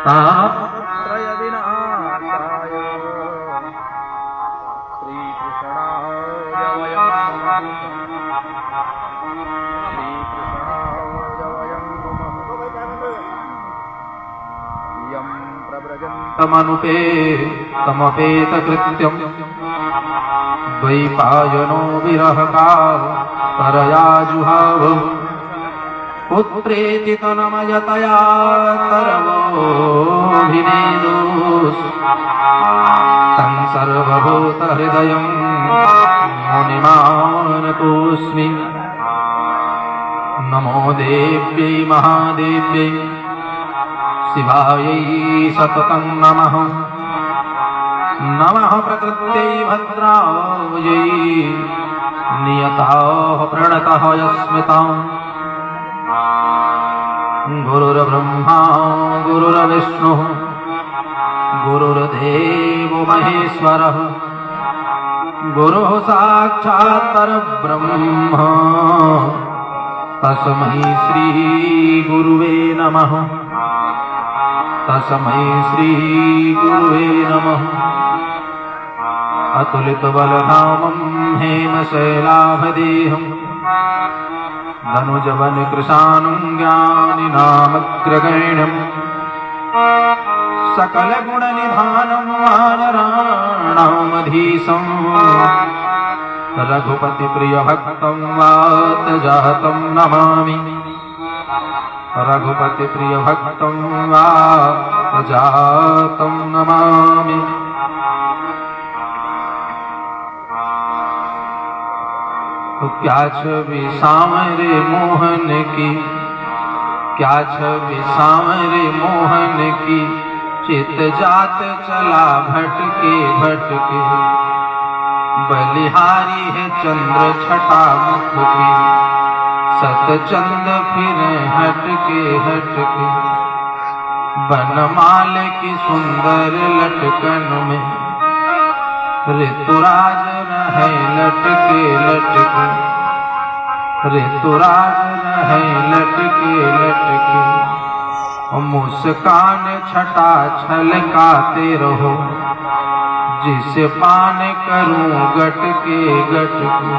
त्रय विनाशाय श्रीकृष्णाय वयं यं प्रव्रजन्तमनुपे तमपेतकृत्यं द्वैपायनो विरहकातरया जुहाव पुत्रेति तन्मयतया तरवोऽभिनेदुः तं सर्वभूतहृदयं मुनिमानतोऽस्मि। नमो देव्यै महादेव्यै शिवायै सततं नमः। नमः प्रकृत्यै भद्रायै नियताः प्रणतः यस्मिताम्। गुरुर्ब्रह्मा गुरुर्विष्णुः गुरुर्देवो महेश्वरः गुरुः साक्षात् परब्रह्म तस्मै श्री गुरुवे नमः। तस्मै श्री गुरुवे नमः। अतुलितबलधामं हेमशैलाभदेहं धनुजवनकृशानं ज्ञानिनामग्रगण्यं सकलगुणनिधानं वानराणामधीशं रघुपतिप्रियभक्तं वातजातं नमामि। रघुपतिप्रियभक्तं वातजातं नमामि। तो क्या छवि सामरे मोहन की, क्या छवि सामरे मोहन की, चित जात चला भटके भटके। बलिहारी है चंद्र छटा मुख की, सतचंद फिर हटके हटके। बनमाल की सुंदर लटकन में ऋतुराज रहे लटके लटके। ऋतुराज रहे लटके लटके। मुस्कान छटा छलकाते रहो, जिसे पान करूं गटके गटके।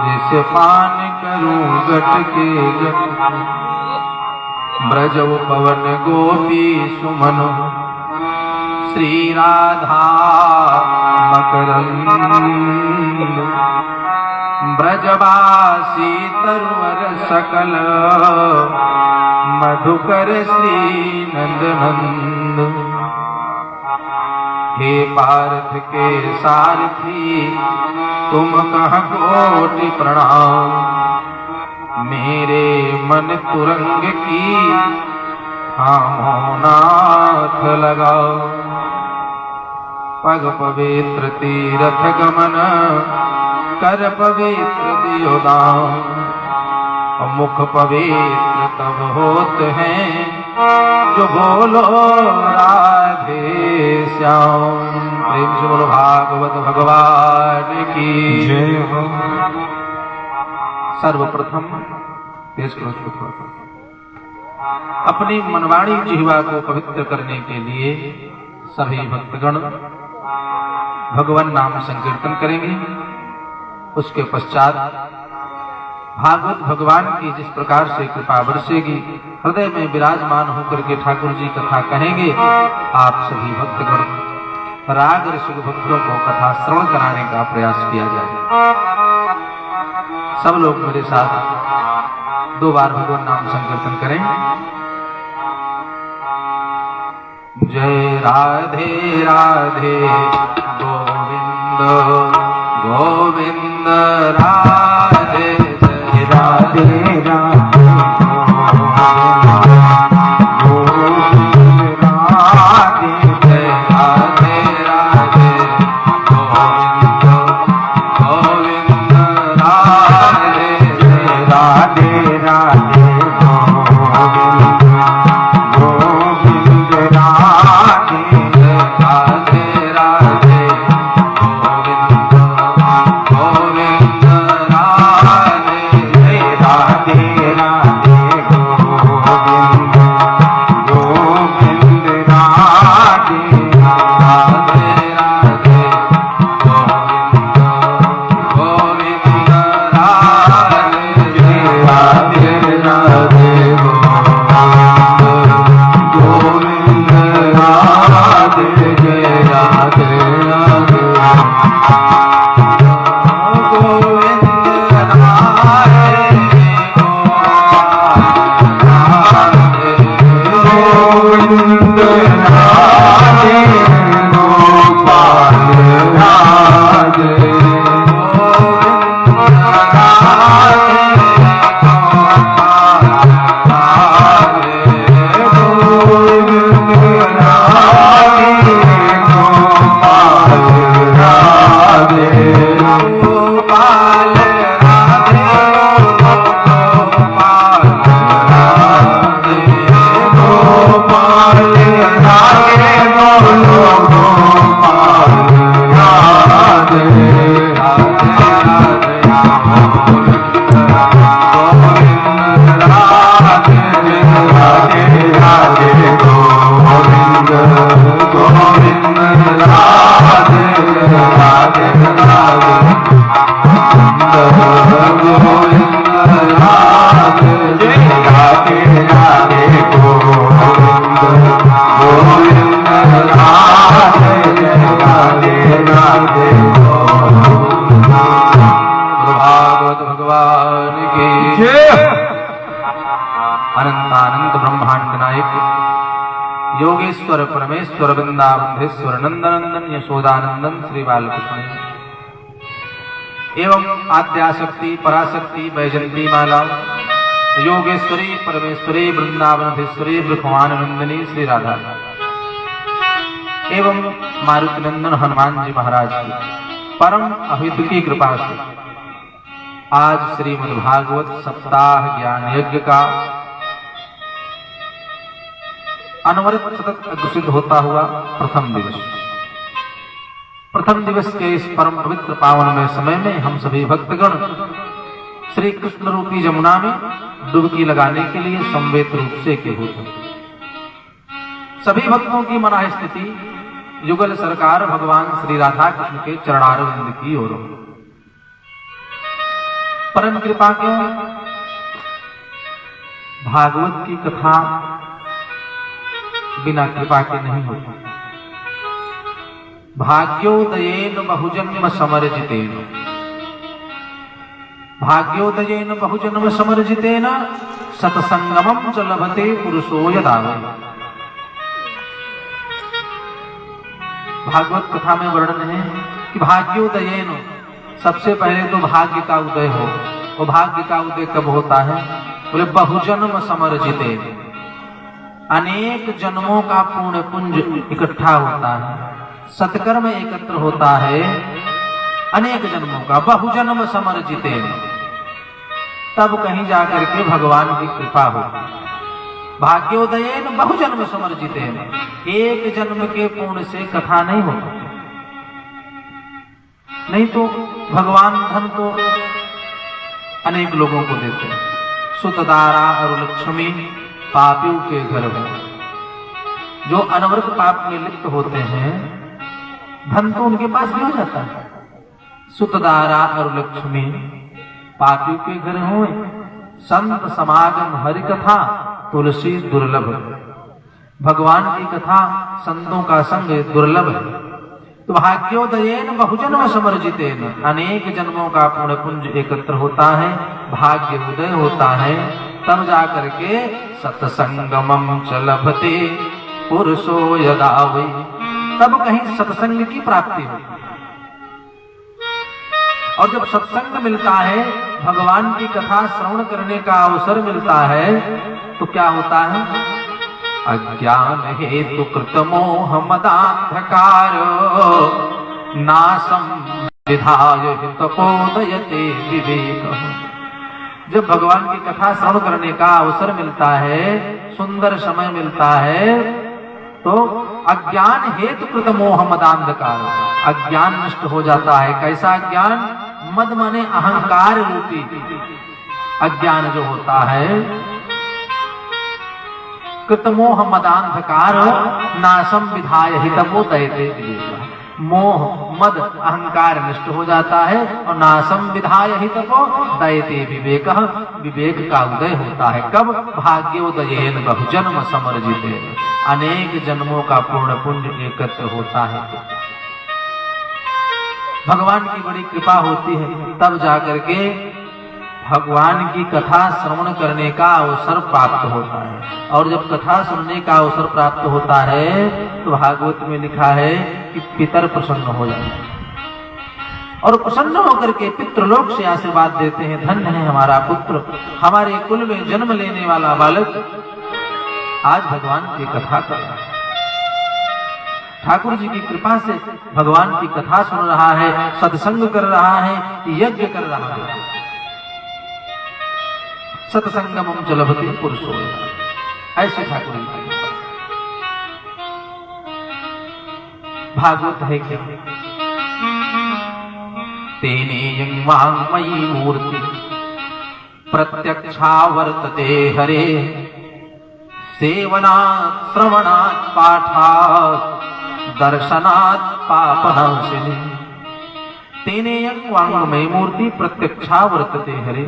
जिसे पान करूं गटके गटके। ब्रजव पवन गोपी सुमन श्री राधा मकरंद। ब्रजवासी तरुवर सकल मधुकर श्री नंद नंद। हे पार्थ के सारथी तुम कह कोटि प्रणाम। मेरे मन तुरंग की थामो नाथ लगाओ। पग पवित्र तीरथ गमन कर पवित्र दियो दाम। मुख पवित्र तब होते हैं जो बोलो राधे श्याम। प्रेम से बोलो भागवत भगवान की जय हो। सर्वप्रथम अपनी मनवाणी जिह्वा को पवित्र करने के लिए सभी भक्तगण भगवान नाम संकीर्तन करेंगे। उसके पश्चात भागवत भगवान की जिस प्रकार से कृपा बरसेगी, हृदय में विराजमान होकर के ठाकुर जी कथा कहेंगे। आप सभी भक्तगण राग रसिक भक्तों को कथा श्रवण कराने का प्रयास किया जाए। सब लोग मेरे साथ 2 बार भगवान नाम संकीर्तन करें। जय राधे राधे गोविंद गोविंद राधे। जय राधे राधे गोविंद राधे। जय राधे राधे गोविंद गोविंद राधे। जय राधे राधे गोविंद गोविंद राधे। जय राधे राधे गोविंद गोविंद योगेश्वर परमेश्वर वृंदावनेश्वर नंदनंदन यशोदानंदन श्री बालकृष्ण एवं आद्याशक्ति पराशक्ति वैजंती माला योगेश्वरी परमेश्वरी वृंदावनेश्वरी ब्रह्मानंदिनी श्री राधा एवं मारुति नंदन हनुमान जी महाराज की परम अहित की कृपा से आज श्रीमद्भागवत सप्ताह ज्ञान यज्ञ का अनवरत सतत अग्रसित होता हुआ प्रथम दिवस के इस परम पवित्र पावनमय समय में हम सभी भक्तगण श्री कृष्ण रूपी जमुना में डुबकी लगाने के लिए संवेद रूप से एकभूत हैं। सभी भक्तों की मना स्थिति युगल सरकार भगवान श्री राधा कृष्ण के चरणारविंद की ओर। परम कृपा क्यों? भागवत की कथा बिना कृपा के नहीं होती। भाग्योदयेन बहुजन्म समर्जितेन भाग्योदयेन बहुजन्म समर्जितेन सत्संगमं च लभते पुरुषो यदा वै। भागवत कथा में वर्णन है कि भाग्योदयेन सबसे पहले तो भाग्य का उदय हो। वो भाग्य का उदय कब होता है? बोले बहुजन्म समर्जितेन, अनेक जन्मों का पुण्य पुंज इकट्ठा होता है, सत्कर्म एकत्र होता है, अनेक जन्मों का बहुजन्म समर्जितेन, तब कहीं जाकर के भगवान की कृपा होती। भाग्योदयेन बहुजन्म समर्जितेन, एक जन्म के पुण्य से कथा नहीं होती। नहीं तो भगवान धन तो अनेक लोगों को देते हैं। सुतदारा और लक्ष्मी पापियों के घर में जो अनवरत पाप में लिप्त होते हैं, धन तो उनके पास भी हो जाता है। सुतदारा और लक्ष्मी पापियों के घर हुए, संत समागम हरि कथा तुलसी दुर्लभ। भगवान की कथा संतों का संग दुर्लभ है। तो भाग्योदयेन बहुजन्म समर्जितेन, अनेक जन्मों का पुण्य पुंज एकत्र होता है, भाग्य उदय होता है, तब जाकर के सत्संगमं च लभते पुरुषो यदा वै, तब कहीं सत्संग की प्राप्ति हो। और जब सत्संग मिलता है, भगवान की कथा श्रवण करने का अवसर मिलता है, तो क्या होता है? अज्ञान हेतु कृत मोह मदांधकार नासं विधाय हितपोदयते विवेक। जब भगवान की कथा श्रवण करने का अवसर मिलता है, सुंदर समय मिलता है, तो अज्ञान हेतु कृत मोह मदांधकार, अज्ञान नष्ट हो जाता है। कैसा अज्ञान? मद माने अहंकार रूपी अज्ञान जो होता है, कृत मोह मदांधकार नासं विधाय हितपोदयते विवेक। मोह मद अहंकार नष्ट हो जाता है और नासं विधाय हितपोदयते विवेक, विवेक का उदय होता है। कब? भाग्योदयेन बहुजन्म समर्जितेन, अनेक जन्मों का पूर्ण पुण्य एकत्र होता है। भगवान की बड़ी कृपा होती है, तब जाकर के भगवान की कथा श्रवण करने का अवसर प्राप्त होता है। और जब कथा सुनने का अवसर प्राप्त होता है, तो भागवत में लिखा है कि पितर प्रसन्न हो जाते हैं और प्रसन्न होकर के पितृलोक से आशीर्वाद देते हैं, धन्य है हमारा पुत्र, हमारे कुल में जन्म लेने वाला बालक आज भगवान की कथा कर रहा है। ठाकुर जी की कृपा से भगवान की कथा सुन रहा है, सत्संग कर रहा है, यज्ञ कर रहा है। सत्संगमं च लभते पुरुषो, ऐसे ठाकुर जी भागवत है क्या? तेनेयं वाङ्मयी मूर्ति प्रत्यक्षा वर्तते हरे, सेवनात् श्रवणात् पाठात् दर्शनात् पापनाशिनी। तेनेयं वाङ्मयी मूर्ति प्रत्यक्षा वर्तते हरे।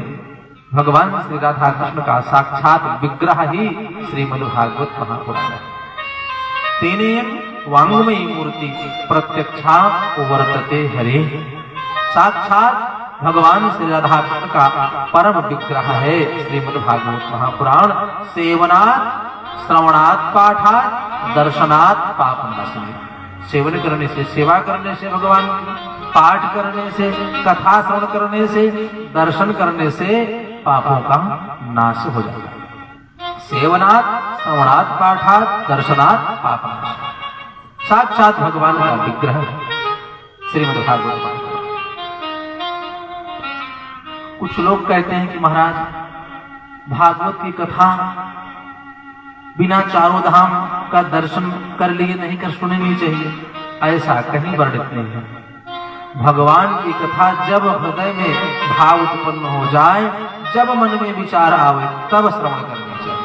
भगवान श्री राधा कृष्ण का साक्षात विग्रह ही श्रीमद्भागवत महापुराण है। तेनेयं वाङ्मयी मूर्ति प्रत्यक्षा वर्तते हरे, साक्षात भगवान श्री राधा कृष्ण का परम विग्रह है श्रीमद्भागवत महापुराण। सेवनात् श्रवणात् पाठात् दर्शनात् पापनाशने। सेवन करने से, सेवा करने से भगवान की, पाठ करने से, कथा श्रवण करने से, दर्शन करने से पापों का नाश हो जाता है। सेवनात्, श्रवणात्, पाठात्, दर्शनात् पापनाश। साक्षात भगवान का विग्रह श्रीमद् भागवत। कुछ लोग कहते हैं कि महाराज भागवत की कथा बिना चारों धाम का दर्शन कर लिए नहीं कर सुननी चाहिए। ऐसा कहीं वर्णित नहीं है। भगवान की कथा जब हृदय में भाव उत्पन्न हो जाए, जब मन में विचार आवे, तब श्रवण करना चाहिए।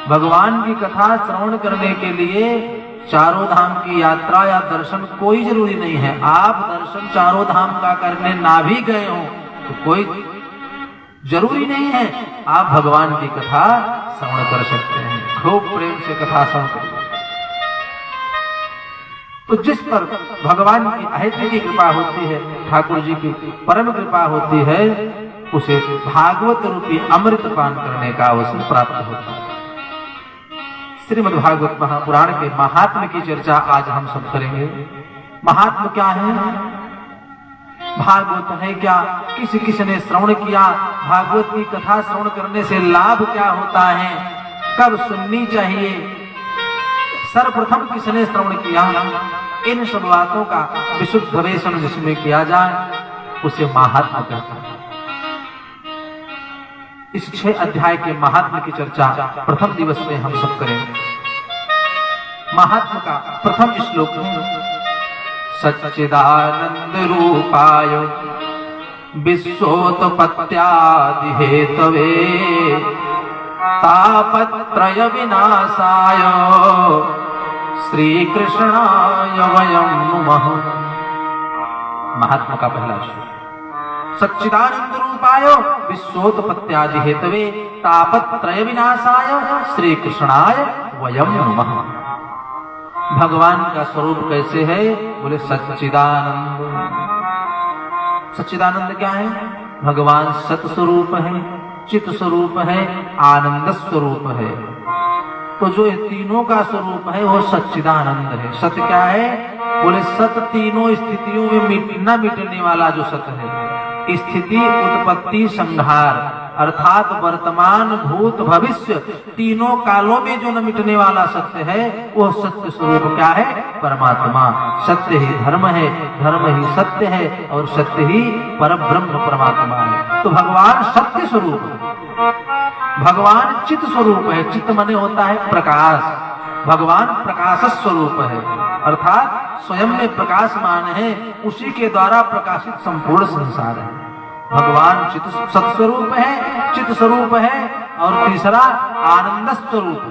भगवान की कथा श्रवण करने के लिए चारों धाम की यात्रा या दर्शन कोई जरूरी नहीं है। आप दर्शन चारों धाम का करने ना भी गए हो तो कोई जरूरी नहीं है, आप भगवान की कथा श्रवण कर सकते हैं। खूब प्रेम से कथा श्रवण करें। तो जिस पर भगवान की अहित की कृपा होती है, ठाकुर जी की परम कृपा होती है, उसे भागवत रूपी अमृत पान करने का अवसर प्राप्त होता है। श्रीमद् भागवत महापुराण के महात्म्य की चर्चा आज हम सब करेंगे। महात्म्य क्या है, भागवत है क्या, किसने श्रवण किया, भागवत की कथा श्रवण करने से लाभ क्या होता है, कब सुननी चाहिए, सर्वप्रथम किसने श्रवण किया, इन सब बातों का विशुद्ध गवेषण जिसमें किया जाए उसे महात्म्य कहते हैं। इस 6 अध्याय के महात्म्य की चर्चा प्रथम दिवस में हम सब करेंगे। महात्म्य का प्रथम श्लोक है, सच्चिदानंद रूपाय विश्वोत्पत्त्यादि हेतवे तापत्रय विनाशाय श्री कृष्णाय वयं नुमः। महात्मा का पहला श्लोक, सच्चिदानंद रूपाय विश्वोत्पत्त्यादि हेतवे तापत्रय विनाशाय श्री कृष्णाय वयं नुमः। भगवान का स्वरूप कैसे है, बोले सच्चिदानंद। सच्चिदानंद क्या है, भगवान सत स्वरूप है, चित स्वरूप है, आनंद स्वरूप है। तो जो तीनों का स्वरूप है वो सच्चिदानंद है। सत क्या है, बोले सत तीनों स्थितियों में न मिटने वाला जो सत है, स्थिति उत्पत्ति संहार अर्थात वर्तमान भूत भविष्य तीनों कालों में जो न मिटने वाला सत्य है, वो सत्य स्वरूप क्या है, परमात्मा। सत्य ही धर्म है, धर्म ही सत्य है और सत्य ही परब्रह्म परमात्मा है। तो भगवान सत्य स्वरूप है, भगवान चित स्वरूप है। चित मने होता है प्रकाश, भगवान प्रकाश स्वरूप है अर्थात स्वयं में प्रकाशमान है, उसी के द्वारा प्रकाशित संपूर्ण संसार है। भगवान चित सत्स्वरूप है, चित स्वरूप है और तीसरा आनंद स्वरूप।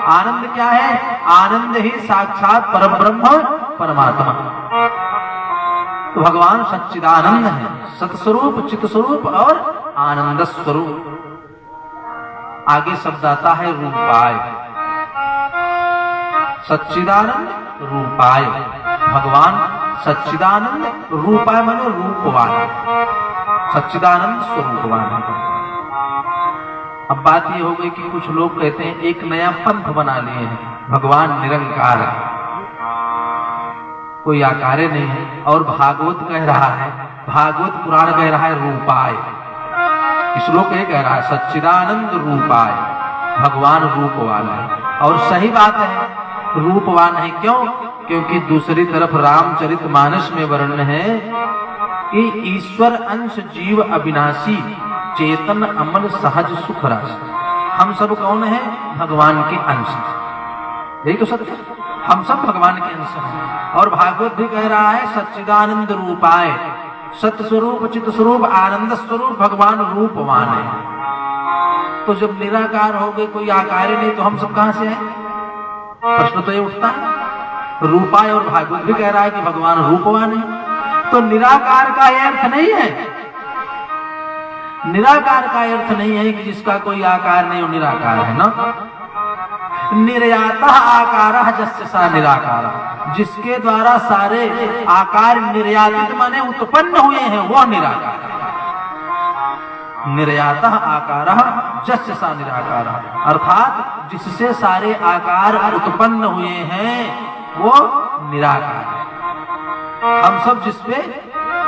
आनंद क्या है, आनंद ही साक्षात परब्रह्म परमात्मा। तो भगवान सच्चिदानंद है, सत्स्वरूप, चित स्वरूप और आनंद स्वरूप। आगे शब्द आता है रूपाय, सच्चिदानंद रूपाय। भगवान सच्चिदानंद रूपाय माने रूप वाला, सच्चिदानंद स्वरूपवान है। अब बात ये हो गई कि कुछ लोग कहते हैं एक नया पंथ बना लिए हैं, भगवान निरंकार है, कोई आकार्य नहीं है। और भागवत कह रहा है, भागवत पुराण कह रहा है रूपाय, श्लोक ये कह रहा है सच्चिदानंद रूपाय, भगवान रूपवान है। और सही बात है, रूपवान है क्यों, क्योंकि दूसरी तरफ रामचरितमानस में वर्णन है कि ईश्वर अंश जीव अविनाशी चेतन अमल सहज सुख राशि। हम सब कौन है, भगवान के अंश, यही तो सत्य, हम सब भगवान के अंश हैं। और भागवत भी कह रहा है सच्चिदानंद रूपाय, सत्य स्वरूप, चित स्वरूप, आनंद स्वरूप भगवान रूपवान है। तो जब निराकार हो गए, कोई आकार नहीं, तो हम सब कहां से हैं, प्रश्न तो ये उठता है। रूपाय और भागवत भी कह रहा है कि भगवान रूपवान है, तो निराकार का यह अर्थ नहीं है, निराकार का अर्थ नहीं है कि जिसका कोई आकार नहीं हो निराकार है ना। निर्याता आकार जस्य सा निराकार, जिसके द्वारा सारे आकार निर्यातित माने उत्पन्न हुए हैं वो निराकार है। निर्यातः आकारः जस्य सा निराकारः, अर्थात जिससे सारे आकार उत्पन्न हुए हैं वो निराकार है। हम सब जिसपे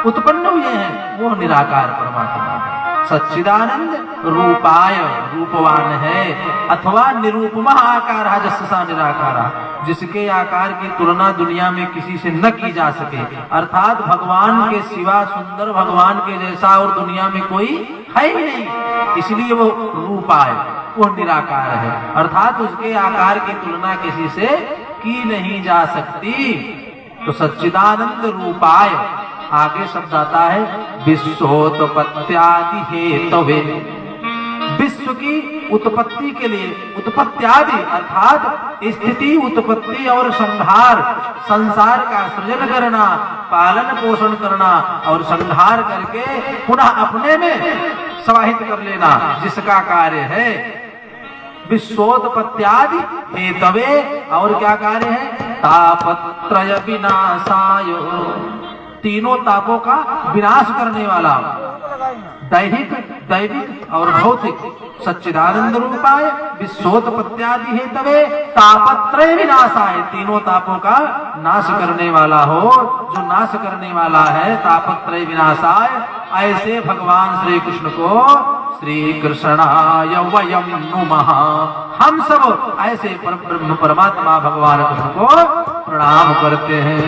उत्पन्न हुए हैं वो निराकार परमात्मा है। सच्चिदानंद रूपाय, रूपवान है, अथवा निरूपमा आकार जस्य सा निराकार, जिसके आकार की तुलना दुनिया में किसी से न की जा सके, अर्थात भगवान के सिवा सुंदर भगवान के जैसा और दुनिया में कोई है ही नहीं, इसलिए वो रूपाय, वो निराकार है, अर्थात उसके आकार की तुलना किसी से की नहीं जा सकती। तो सच्चिदानंद रूपाय, आगे शब्द आता है विश्वोत्पत्त्यादि हेतवे, विश्व की उत्पत्ति के लिए, उत्पत्त्यादि अर्थात स्थिति, उत्पत्ति और संहार, संसार का सृजन करना, पालन पोषण करना और संहार करके पुनः अपने में समाहित कर लेना, जिसका कार्य है विश्वोत्पत्त्यादि हेतवे। और क्या कार्य है? तापत्रय विनाशाय, तीनों तापों का विनाश करने वाला, दैहिक, दैविक और भौतिक। सच्चिदानंद रूपाय विश्वोत्पत्त्यादि हेतवे तापत्रय विनाशाय, तीनों तापों का नाश करने वाला हो, जो नाश करने वाला है तापत्रय विनाशाय, ऐसे भगवान श्री कृष्ण को श्री कृष्णाय वयम नुमः, हम सब ऐसे परब्रह्म परमात्मा भगवान कृष्ण को प्रणाम करते हैं।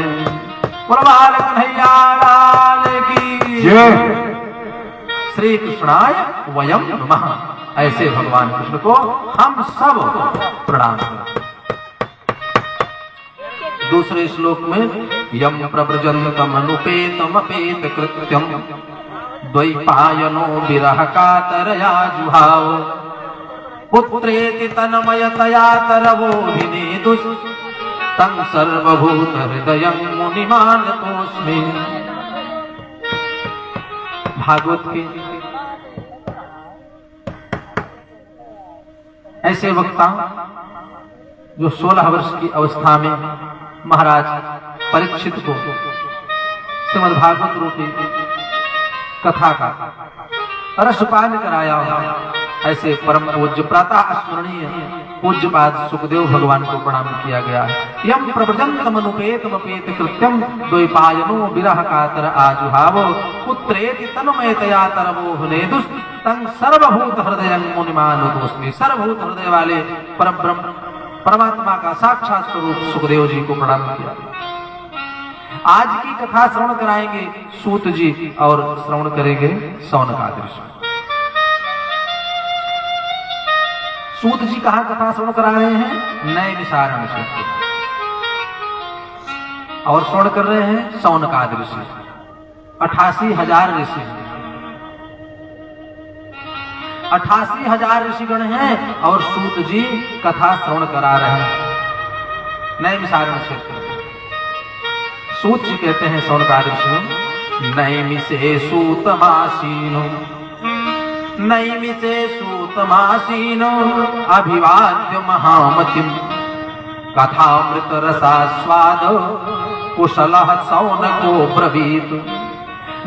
बाल कन्हैया लाल की जय। श्री कृष्णाय वयम नमः, ऐसे भगवान कृष्ण को हम सब प्रणाम करते। दूसरे श्लोक में यम प्रव्रजन्तम अनुपेतमपेत कृत्यम द्वैपायनो विरह कातरया जुहाव पुत्रेति तन्मयतया तरवोऽभिनेदुः तं सर्वभूत हृदयं मुनिमानतोऽस्मि। भागवत के ऐसे वक्ता जो 16 वर्ष की अवस्था में महाराज परीक्षित को श्रीमद् भागवत रूपी कथा का रसपान कराया, ऐसे परम पूज्य प्रातः स्मरणीय पूज्यपाद सुखदेव भगवान को प्रणाम किया गया है। यम प्रव्रजन्तमनुपेतमपेत कृत्यम द्वैपायनो विरह कातर आजुहावो पुत्रेति तन्मयतया तरवोऽभिनेदुः तं सर्वभूत हृदयं मुनिमानतोऽस्मि। सर्वभूत हृदय वाले परब्रह्म परमात्मा का साक्षात स्वरूप सुखदेव जी को प्रणाम किया। आज की कथा श्रवण कराएंगे सूत जी और श्रवण करेंगे शौनकादि ऋषि। सूत जी कहाँ कथा श्रवण करा रहे हैं? नैमिषारण्य से, और श्रवण कर रहे हैं शौनकादि ऋषि। 88,000 ऋषि, 88,000 ऋषिगण हैं और सूत जी कथा श्रवण करा रहे हैं नैमिषारण्य क्षेत्र। सूत जी कहते हैं शौनकादि ऋषि, नैमिषे सूतमासीनो नैमिषे सूतमासीनो अभिवाद्य महामतिम् कथामृत रसास्वाद कुशलः शौनको ब्रवीत।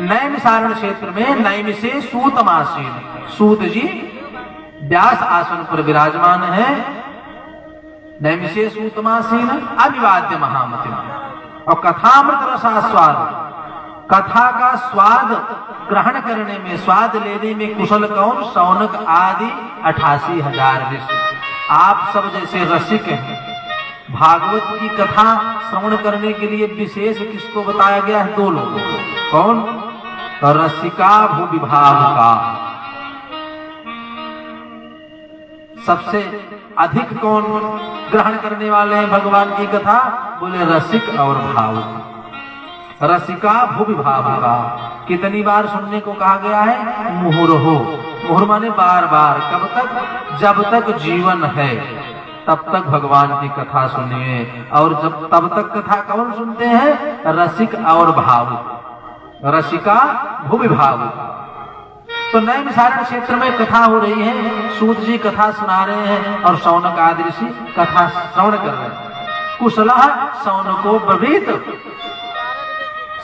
नैमिषारण्य क्षेत्र में नैमिषे सूतमासीन, सूत जी व्यास आसन पर विराजमान है। नैमिषे सूतमासीन अभिवाद्य महामतिम्, और कथामृत रसास्वाद, कथा का स्वाद ग्रहण करने में, स्वाद लेने में कुशल कौन? शौनक आदि 88,000 ऋषि। आप सब जैसे रसिक हैं। भागवत की कथा श्रवण करने के लिए विशेष किसको बताया गया है? 2 लोग। कौन? तो रसिका भूविभावुका। सबसे अधिक कौन ग्रहण करने वाले हैं भगवान की कथा? बोले रसिक और भावुक। रसिका भूविभावुका कितनी बार सुनने को कहा गया है? मुहुर्हो। मुहुर माने बार बार। कब तक? जब तक जीवन है तब तक भगवान की कथा सुनिए। और जब तब तक कथा कौन सुनते हैं? रसिक और भावुक। रसिका भूविभावुका। तो नैमिषारण्य क्षेत्र में कथा हो रही है, सूत जी कथा सुना रहे हैं और शौनक आदि ऋषि कथा श्रवण कर रहे हैं। कुशलः शौनको ब्रवीत।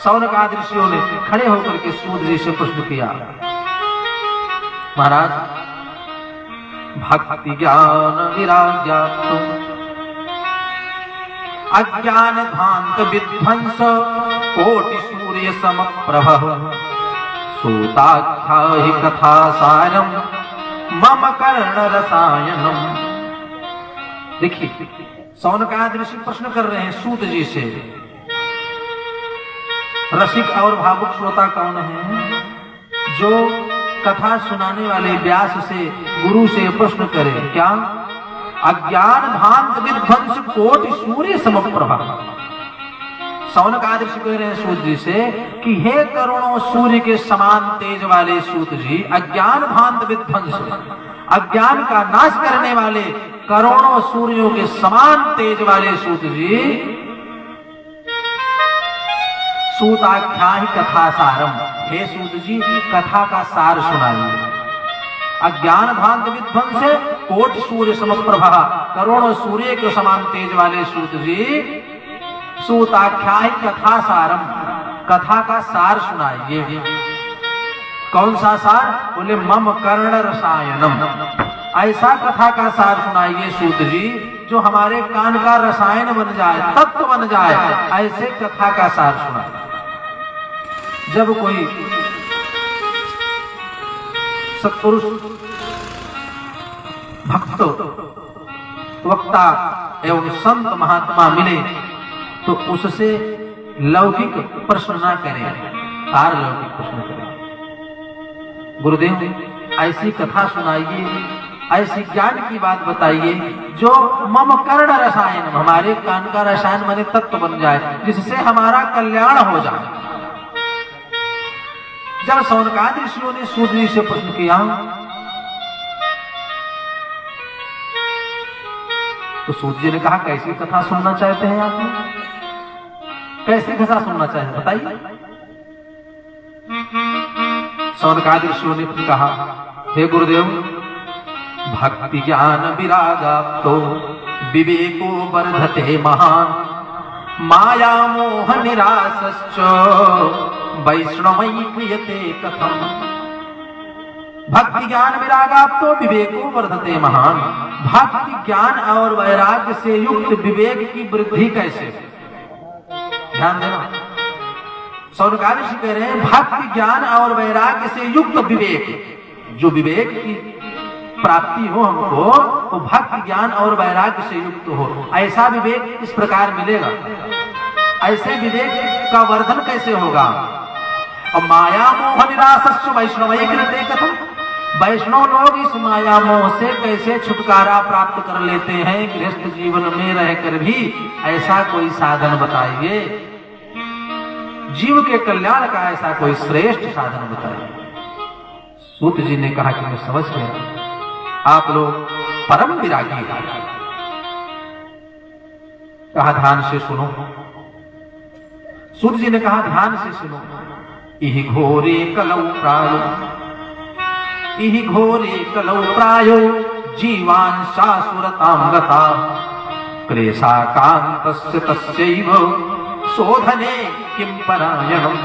शौनक आदि ऋषियों ने खड़े होकर के सूत जी से प्रश्न किया, महाराज भक्ति ज्ञान विराग्याप्तो अज्ञान भांत विध्वंस कोटि सूर्य समप्रभ सूताख्याहि कथा सारम मम कर्ण रसायनम। देखिए सौनकादि ऋषि प्रश्न कर रहे हैं सूत जी से, रसिक और भावुक श्रोता कौन है? जो कथा सुनाने वाले व्यास से, गुरु से प्रश्न करे, क्या? अज्ञान भांत विध्वंस कोटि सूर्य समप्रभा। सौनकादि ऋषि कह रहे हैं सूत जी से कि हे करोड़ों सूर्य के समान तेज वाले सूत जी, अज्ञान भांत विध्वंस, अज्ञान का नाश करने वाले करोड़ों सूर्यों के समान तेज वाले सूत जी, सूताख्याहि कथा सारम, हे सूत जी कथा का सार सुनाइए। अज्ञान भांत विध्वंस कोटि सूर्य समप्रभा, करोड़ों सूर्य के समान तेज वाले सूत जी, सूताख्याहि कथा सारम, कथा का सार सुनाइए। कौन सा सार? बोले मम कर्ण रसायनम, ऐसा कथा का सार सुनाइए सूत जी जो हमारे कान का रसायन बन जाए, तत्व बन जाए, ऐसे कथा का सार सुनाइए। जब कोई सत्पुरुष भक्त वक्ता एवं संत महात्मा मिले तो उससे लौकिक प्रश्न ना करें, पारलौकिक प्रश्न करें। गुरुदेव ऐसी कथा सुनाइए, ऐसी ज्ञान की बात बताइए जो मम कर्ण रसायन, हमारे कान का रसायन बने, तत्व बन जाए, जिससे हमारा कल्याण हो जाए। जब सौनकादि ऋषियों ने सूत जी से प्रश्न किया तो सूत जी ने कहा कैसी कथा सुनना चाहते हैं आप? कैसी कथा सुनना चाहते हैं बताइए। सौनकादि ऋषियों ने कहा हे गुरुदेव, भक्ति ज्ञान विरागाप्तो विवेको वर्धते महान, माया मोह निरासश्च वैष्णवै क्रियते कथम। भक्ति ज्ञान विरागाप्तो विवेको वर्धते महान, भक्ति ज्ञान और वैराग्य से युक्त विवेक की वृद्धि कैसे? ध्यान देना, सौनकादि ऋषि कह रहे हैं भक्ति ज्ञान और वैराग्य से युक्त विवेक, जो विवेक की प्राप्ति हो हमको वो भक्ति ज्ञान और वैराग्य से युक्त हो, ऐसा विवेक इस प्रकार मिलेगा। ऐसे विवेक का वर्धन कैसे होगा? और माया मोह निरासस्य वैष्णवै कृते कथम, वैष्णव लोग इस माया मोह से कैसे छुटकारा प्राप्त कर लेते हैं गृहस्थ जीवन में रहकर भी? ऐसा कोई साधन बताइए, जीव के कल्याण का ऐसा कोई श्रेष्ठ साधन बताइए। सूत जी ने कहा कि मैं समझ गया, आप लोग परम विरागी हैं। कहा ध्यान से सुनो। सूत जी ने कहा ध्यान से सुनो। इहि घोरे कलौ प्रायो, इहि घोरे कलौ प्रायो जीवान् शाश्वतां गता, क्लेशाकान्तस्य तस्यैव शोधने किं परायणम्।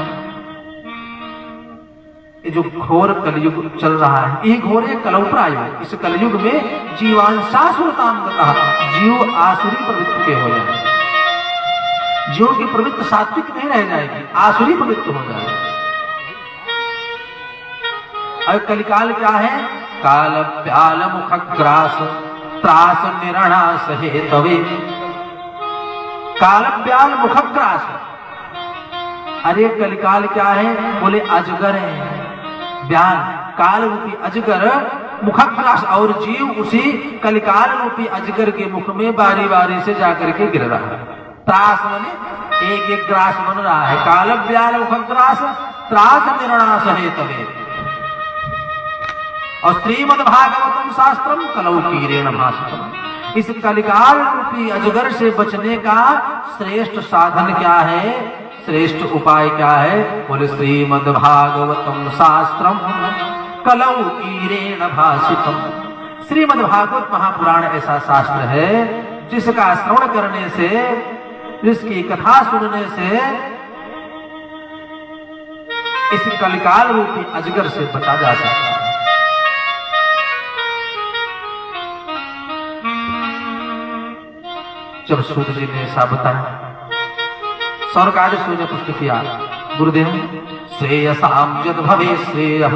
ये जो घोर कलयुग चल रहा है, ये घोरे कलौ प्रायो, इस कलयुग में जीवान् शाश्वतां गता, जीव आसुरी प्रवृत्ति के हो जाए, जीव की प्रवृत्ति सात्विक नहीं रह जाएगी, आसुरी प्रवृत्ति हो जाएगी। और कलिकाल क्या है? काल प्याल मुखग्रास त्रास निरणास हेतवे। काल प्याल मुखग्रास, अरे कलिकाल क्या है? बोले अजगर है, ब्याल काल रूपी अजगर मुखग्रास, और जीव उसी कलिकाल रूपी अजगर के मुख में बारी बारी से जाकर के गिर रहा है। त्रास माने एक एक ग्रास बन रहा है। काल ब्याल मुखग्रास त्रास निरणास हेतवे। और श्रीमद् भागवतम शास्त्रम कलौ कीरेण भासितम, इस कलिकाल रूपी अजगर से बचने का श्रेष्ठ साधन क्या है? श्रेष्ठ उपाय क्या है? बोले श्रीमद् भागवतम शास्त्रम कलौ कीरेण भासितम। श्रीमद् भागवत महापुराण ऐसा शास्त्र है जिसका श्रवण करने से, जिसकी कथा सुनने से इस कलिकाल रूपी अजगर से बचा जा सकता है। जब सूत जी ने ऐसा बताया, सौनकादित्य ने पुष्ट किया, गुरुदेव श्रेयसाम यद भवे श्रेयः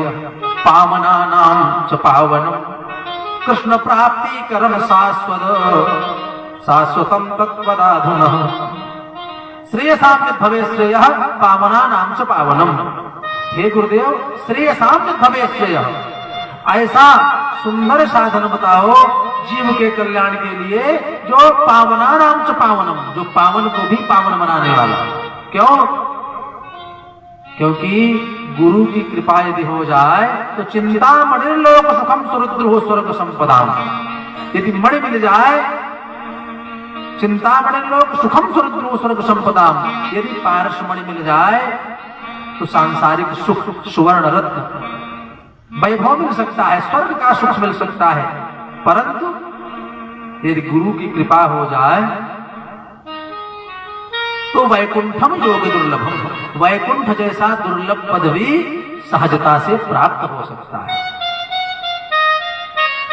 पावनानां च पावनम् कृष्ण प्राप्ति करम शाश्वतम तत्वदाधुनः। श्रेयसाम यद भवे श्रेयः पावनानां च पावनम्। हे गुरुदेव, श्रेयसाम यद भवे श्रेयः, ऐसा सुंदर साधन बताओ जीव के कल्याण के लिए जो पावनानां च पावनम, जो पावन को भी पावन बनाने वाला। क्यों? क्योंकि गुरु की कृपा यदि हो जाए तो चिंतामणि लोक सुखम सुरुद्र हो स्वर्ग संपदाम। यदि मणि मिल जाए, चिंतामणि लोक सुखम सुरुद्र हो स्वर्ग संपदाम, यदि पारस मणि मिल जाए तो सांसारिक सुख सुवर्ण रत्न वैभव मिल सकता है, स्वर्ग का सुख मिल सकता है। परंतु यदि गुरु की कृपा हो जाए तो वैकुंठम योग दुर्लभम, वैकुंठ जैसा दुर्लभ पदवी सहजता से प्राप्त हो सकता है।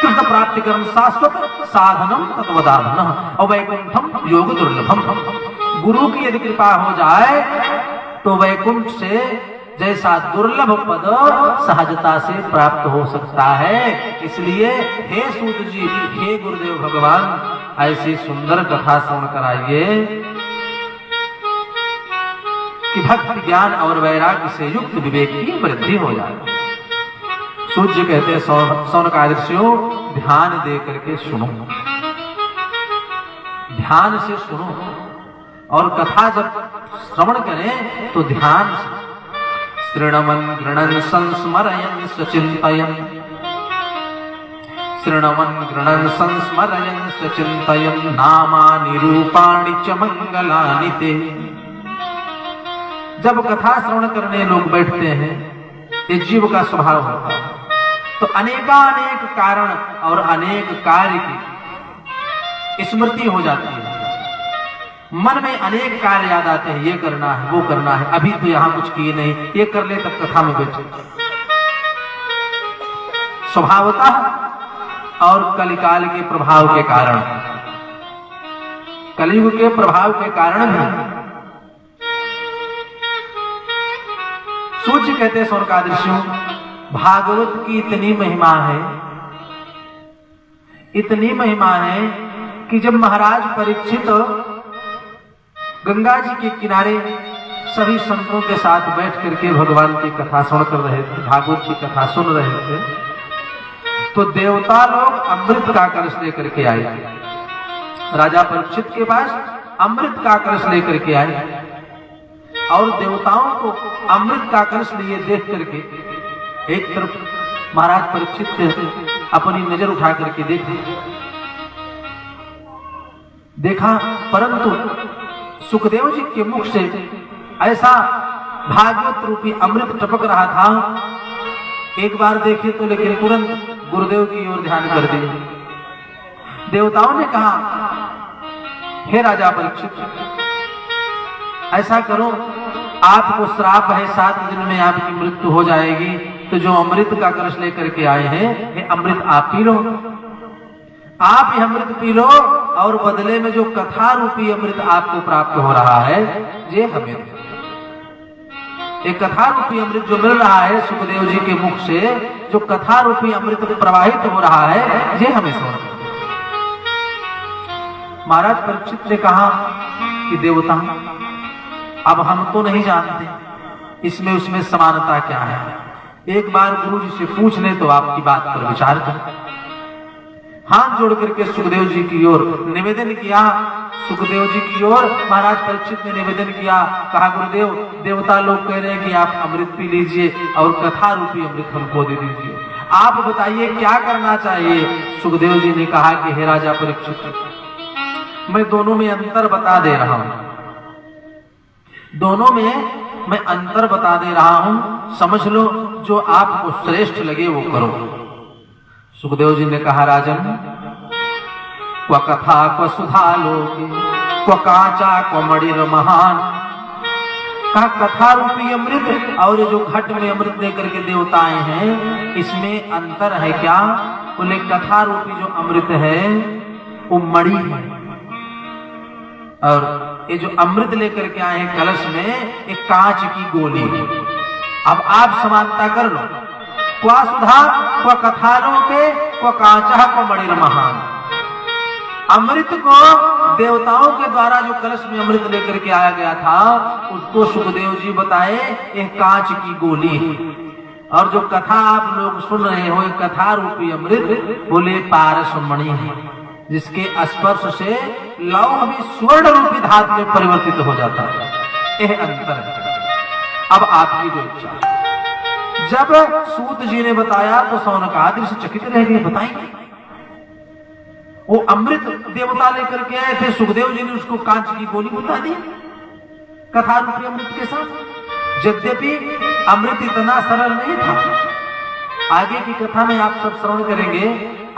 कृष्ण प्राप्ति कर्म शाश्वत साधनम तत्वदाधनः और वैकुंठम योग दुर्लभम। गुरु की यदि कृपा हो जाए तो वैकुंठ से जैसा दुर्लभ पद सहजता से प्राप्त हो सकता है। इसलिए हे सूत जी, हे गुरुदेव भगवान, ऐसी सुंदर कथा श्रवण कराइए कि भक्ति ज्ञान और वैराग्य से युक्त विवेक की वृद्धि हो जाए। सूत जी कहते हैं, सौनकादित्यों ध्यान दे करके सुनो, ध्यान से सुनो, और कथा जब श्रवण करें तो ध्यान से श्रृणवन् गृणन् संस्मरयन् सचिन्तयन्, श्रृणवन् गृणन् संस्मरयन् सचिन्तयन् नामानि रूपाणि च मंगलानि ते। जब कथा श्रवण करने लोग बैठते हैं, ये जीव का स्वभाव होता है, तो अनेकानेक कारण और अनेक कार्य की स्मृति हो जाती है। मन में अनेक कार्य याद आते हैं, ये करना है, वो करना है, अभी तो यहां कुछ किए नहीं, ये कर ले तब कथा में बैठे। स्वभावतः और कलिकाल के प्रभाव के कारण, कलयुग के प्रभाव के कारण भी सूर्य कहते हैं सौनकादित्यों, भागवत की इतनी महिमा है, इतनी महिमा है कि जब महाराज परीक्षित गंगा जी के किनारे सभी संतों के साथ बैठ करके भगवान की कथा सुन कर रहे थे, भागवत की कथा सुन रहे थे, तो देवता लोग अमृत का कलश लेकर के आए। राजा परीक्षित के पास अमृत का कलश लेकर के आए और देवताओं को अमृत का कलश लिए देख करके एक तरफ महाराज परीक्षित अपनी नजर उठा करके देखा, परंतु सुखदेव जी के मुख से ऐसा भागवत रूपी अमृत टपक रहा था। एक बार देखे तो लेकिन तुरंत गुरुदेव की ओर ध्यान कर दिए। देवताओं ने कहा, हे राजा परीक्षित, ऐसा करो, आपको श्राप है, 7 दिन में आपकी मृत्यु हो जाएगी, तो जो अमृत का कलश लेकर के आए हैं, ये अमृत आप पी लो, आप ये अमृत पी लो, और बदले में जो कथा रूपी अमृत आपको प्राप्त हो रहा है, ये हमें एक कथा रूपी अमृत जो मिल रहा है सुखदेव जी के मुख से, जो कथा रूपी अमृत प्रवाहित हो रहा है, ये हमें सुनो। महाराज परीक्षित ने कहा कि देवता, अब हम तो नहीं जानते इसमें उसमें समानता क्या है, एक बार गुरु जी से पूछ ले तो आपकी बात पर विचार करें। हाथ जोड़ करके सुखदेव जी की ओर निवेदन किया। सुखदेव जी की ओर महाराज परीक्षित ने निवेदन किया, कहा, गुरुदेव, देवता लोग कह रहे हैं कि आप अमृत पी लीजिए और कथा रूपी अमृत हमको दे दीजिए, आप बताइए क्या करना चाहिए। सुखदेव जी ने कहा कि हे राजा परीक्षित, मैं दोनों में अंतर बता दे रहा हूं, दोनों में मैं अंतर बता दे रहा हूं, समझ लो, जो आपको श्रेष्ठ लगे वो करो। सुखदेव जी ने कहा, राजन, क्व कथा क्व सुधा लोके क्व कांचा क्व मणिर महान। कहा, कथा रूपी अमृत और जो घट में अमृत लेकर के देवताएं हैं, इसमें अंतर है क्या? बोले, कथा रूपी जो अमृत है वो मणि है, और ये जो अमृत लेकर के आए हैं कलश में, एक कांच की गोली है। अब आप समानता कर लो, क्वा सुधा क्वा कथालों के क्वा कांचा क्वा मणिर महान। अमृत को देवताओं के द्वारा जो कलश में अमृत लेकर के आया गया था, उसको सुखदेव जी बताए एक कांच की गोली है। और जो कथा आप लोग सुन रहे हो, एक कथा रूपी अमृत बोले पारसमणि है, जिसके स्पर्श से लौह भी स्वर्ण रूपी धातु में परिवर्तित हो जाता है। यह अंतर है। अब आपकी जो इच्छा। जब सूत जी ने बताया तो सौनकादि से चकित रह गए। बताएंगे वो अमृत देवता लेकर के आए थे, सुखदेव जी ने उसको कांच की गोली बता दी कथा रूपी अमृत के साथ। यद्यपि अमृत इतना सरल नहीं था। आगे की कथा में आप सब श्रवण करेंगे।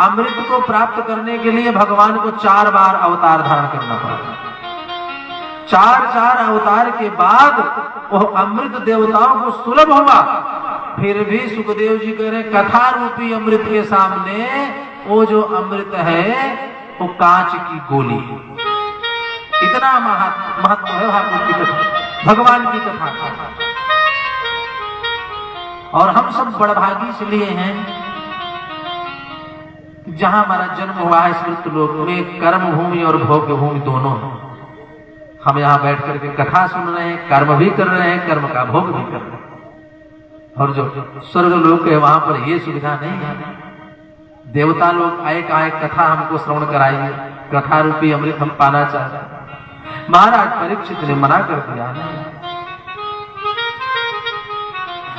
अमृत को प्राप्त करने के लिए भगवान को 4 बार अवतार धारण करना पड़ा। 4 अवतार के बाद वो अमृत देवताओं को सुलभ हुआ। फिर भी सुखदेव जी कह रहे कथा रूपी अमृत के सामने वो जो अमृत है वो कांच की गोली है। इतना महत्व है भागवत की कथा, भगवान की कथा। और हम सब बड़भागी इसलिए हैं जहां हमारा जन्म हुआ है, स्मृत लोक में कर्म भूमि और भोग भूमि दोनों है। हम यहाँ बैठ करके कथा सुन रहे हैं, कर्म भी कर रहे हैं, कर्म का भोग भी कर रहे हैं। और जो स्वर्ग लोक है वहां पर ये सुविधा नहीं है। देवता लोग आए कथा हमको श्रवण कराएंगे, कथा रूपी अमृत हम पाना चाहते हैं। महाराज परीक्षित ने मना कर दिया।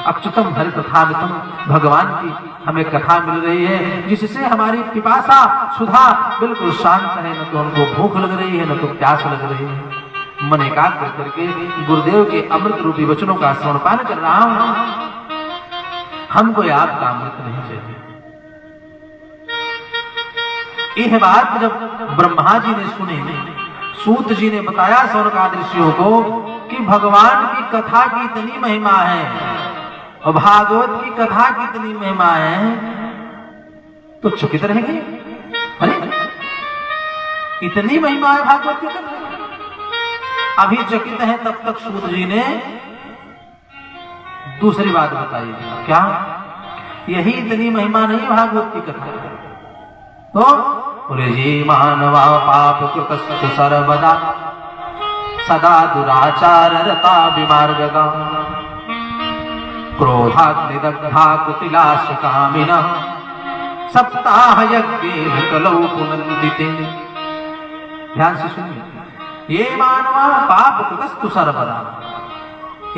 अच्युतम हरि कथामितम, भगवान की हमें कथा मिल रही है जिससे हमारी पिपासा सुधा बिल्कुल शांत है। न तो हमको भूख लग रही है, न तो प्यास लग रही है। मन एकाग्र करके गुरुदेव के अमृत रूपी वचनों का श्रवण पान कर रहा हूं। हमको आपका अमृत नहीं चाहिए। यह बात जब ब्रह्मा जी ने सुनी, सूत जी ने बताया सौनकादि ऋषियों को कि भगवान की कथा की इतनी महिमा है और भागवत की कथा की इतनी महिमा है, तो चकित रहेंगे। अरे इतनी महिमा है भागवत की कथा। अभी चकित है, तब तक सूत जी ने दूसरी बात बताई। क्या? यही इतनी महिमा नहीं भागवत की कथा। तो बोले जी मानवा पाप कृतस्तु सर्वदा सदा दुराचार रता विमार्गगा क्रोधाग्निदग्धा कुटिलाश कामिनः सप्ताह यज्ञेन कलौ पुनन्दिते। ध्यान से सुनिए। ये मानवा पाप कृतस्तु सर्वदा,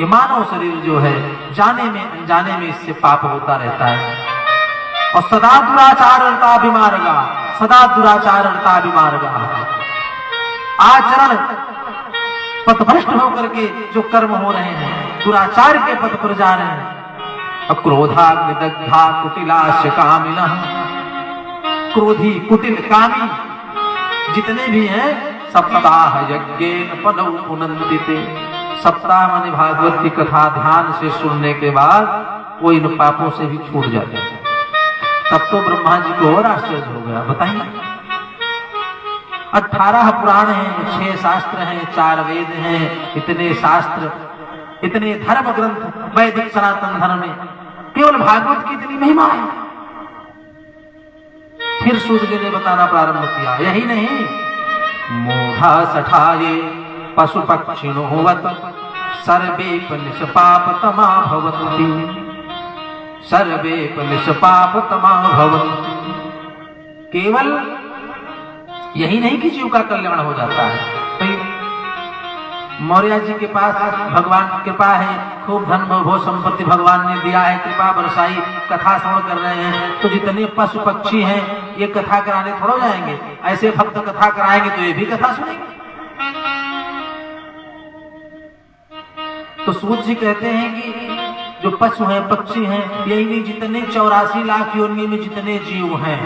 ये मानव शरीर जो है जाने में अनजाने में इससे पाप होता रहता है। और सदा दुराचारता विमार्गा, सदा दुराचारता विमार्गा, आचरण पथभ्रष्ट होकर के जो कर्म हो रहे हैं, दुराचार के पथ पर जा रहे हैं। क्रोधाग्निदग्धा कुटिलाश कामिनः, क्रोधी कुटिल कामी जितने भी हैं, सप्ताह यज्ञेन पलौ पुनन्दिते। सप्ताह माने भागवत की कथा ध्यान से सुनने के बाद वो इन पापों से भी छूट जाते हैं। तब तो ब्रह्मा जी को और आश्चर्य हो गया। बताइए 18 पुराण हैं, 6 शास्त्र हैं, 4 वेद हैं, इतने शास्त्र, इतने धर्म ग्रंथ वैदिक सनातन धर्म में, केवल भागवत की इतनी महिमा है। फिर सूत जी ने बताना प्रारंभ किया। यही नहीं, मूढ़ा सठाये पशु पक्षिणोवत सर्वे निष्पाप तमा भवन्ति, सर्वे निष्पाप तमा भवन्ति। केवल यही नहीं कि जीव का कल्याण हो जाता है। तो मौर्य जी के पास भगवान की कृपा है, खूब धन भोग संपत्ति भगवान ने दिया है, कृपा बरसाई, कथा श्रवण कर रहे हैं। तो जितने पशु पक्षी हैं ये कथा कराने थोड़ा जाएंगे। ऐसे भक्त कथा कराएंगे तो ये भी कथा सुनेंगे। तो सूत जी कहते हैं कि जो पशु हैं, पक्षी हैं, यही नहीं जितने 84 लाख योनि में जितने जीव हैं,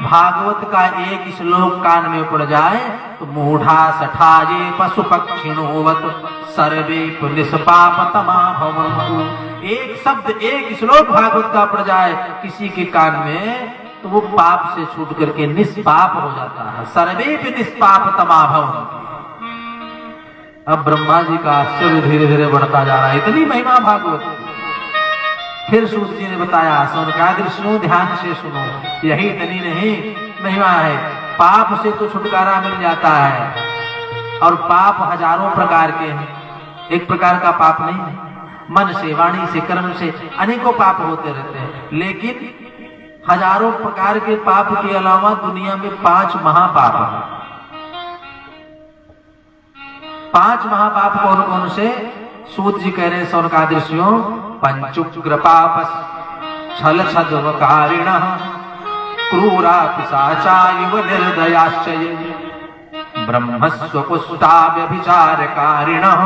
भागवत का एक श्लोक कान में पड़ जाए तो मूढ़ा सठाये पशु पक्षिणोवत सर्वे निष्पाप तमा भवन्तु। एक शब्द, एक श्लोक भागवत का पड़ जाए किसी के कान में तो वो पाप से छूट करके निष्पाप हो जाता है। सर्वे निष्पाप तमा भवन्तु। अब ब्रह्मा जी का आश्चर्य धीरे धीरे बढ़ता जा रहा है, इतनी महिमा भागवत। फिर सूत जी ने बताया, सौनकादिक सुनो, ध्यान से सुनो, यही इतनी नहीं महिमा है, पाप से तो छुटकारा मिल जाता है। और पाप हजारों प्रकार के हैं, एक प्रकार का पाप नहीं है। मन से, वाणी से, कर्म से अनेकों पाप होते रहते हैं, लेकिन हजारों प्रकार के पाप के अलावा दुनिया में 5 महापाप हैं। 5 महापाप कौन कौन से? सूत जी कह रहे हैं सौनकादिर्षियों, पंचुग्र पाप छल छद्मकारिणः क्रूरा पिशाचा युव निर्दयाश्चये ब्रह्मस्वपुष्टा व्यभिचारकारिणः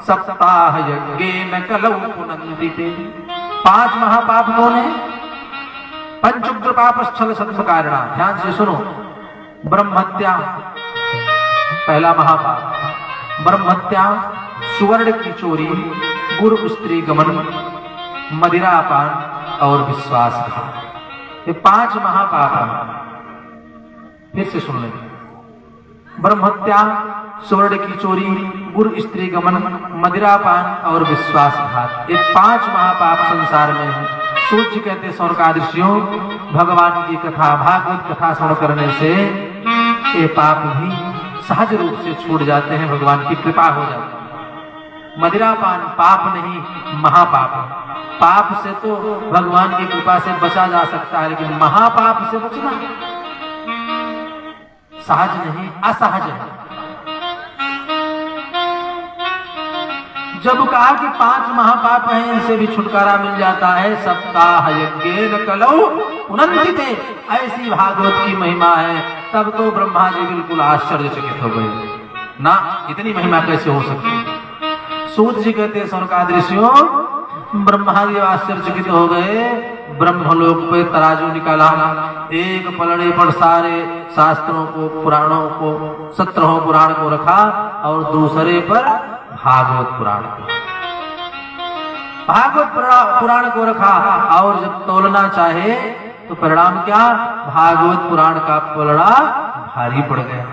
सप्ताह यज्ञेन कलौ पुनन्ति ते। 5 महापाप कौन है? पंचुग्र पाप छल छद्मकारिणः, ध्यान से सुनो। ब्रह्महत्या पहला महापाप, ब्रह्महत्या, सुवर्ण की चोरी, गुरु स्त्री गमन, मदिरापान और विश्वासघात, ये 5 महापाप हैं। फिर से सुन लें। ब्रह्महत्या, सुवर्ण की चोरी, गुरु स्त्री गमन, मदिरापान और विश्वासघात, ये 5 महापाप संसार में है। सूत जी कहते सौनकादिर्षियों, भगवान की कथा, भागवत कथा श्रवण करने से ये पाप भी सहज रूप से छूट जाते हैं, भगवान की कृपा हो जाती है। मदिरापान पाप नहीं, महापाप है। पाप से तो भगवान की कृपा से बचा जा सकता है, लेकिन महापाप से बचना सहज नहीं, असहज है। जब कहा कि 5 महापाप हैं, इनसे भी छुटकारा मिल जाता है, सप्ताह यज्ञेन कलौ पुनन्ति ते, ऐसी भागवत की महिमा है, तब तो ब्रह्मा जी बिल्कुल आश्चर्यचकित हो गए ना, इतनी महिमा कैसे हो सकती है। सूत जी कहते हैं सौनकादिर्षियों, ब्रह्मा जी आश्चर्यचकित हो गए, ब्रह्मलोक पे तराजू निकाला, एक पलड़े पर सारे शास्त्रों को, पुराणों को, 17 पुराण को रखा और दूसरे पर भागवत पुराण को, भागवत पुराण को रखा। और जब तोलना चाहे तो परिणाम क्या? भागवत पुराण का पलड़ा भारी पड़ गया।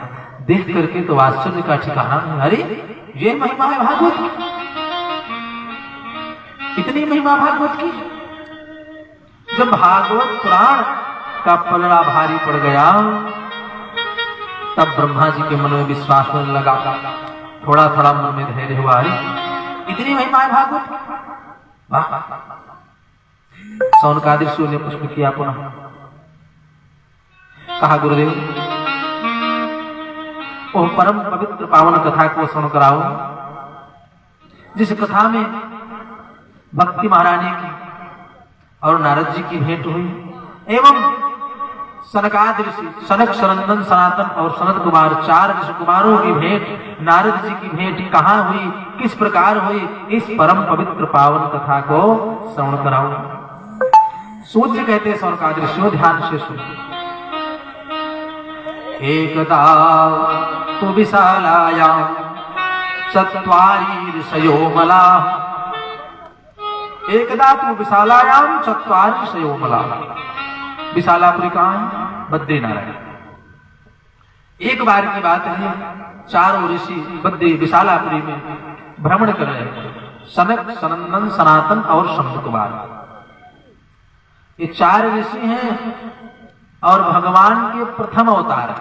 देख करके तो आश्चर्य का ठिकाना नहीं, अरे ये महिमा है भागवत की, इतनी महिमा भागवत की। जब भागवत पुराण का पलड़ा भारी पड़ गया, तब ब्रह्मा जी के मन में विश्वास होने लगा, थोड़ा थोड़ा मन में धैर्य हुआ, अरे इतनी महिमा है भागवत की। सौनकादिर्षियों ने प्रश्न किया पुनः, कहा गुरुदेव, वो परम पवित्र पावन कथा को सुन कराओ, जिस कथा में भक्ति महारानी की और नारद जी की भेंट हुई एवं सनकादिर्षि, सनक, सनंदन, सनातन और सनत कुमार 4 ऋषि कुमारों की भेंट, नारद जी की भेंट कहाँ हुई, किस प्रकार हुई, इस परम पवित्र पावन कथा को श्रवण कराओ। सूत जी कहते सौनकादिर्षियों, ध्यान से सुनो। एकदा तु विशालायां चत्वारि ऋषयो मलाः, एकदा तु विशालायां चत्वारि ऋषयो मलाः। विशालापुरी कहाँ है? बद्रीनारायण। एक बार की बात है, 4 ऋषि बद्री विशालापुरी में भ्रमण कर रहे हैं, सनक, सनंदन, सनातन और सनत कुमार। ये 4 ऋषि हैं और भगवान के प्रथम अवतार है।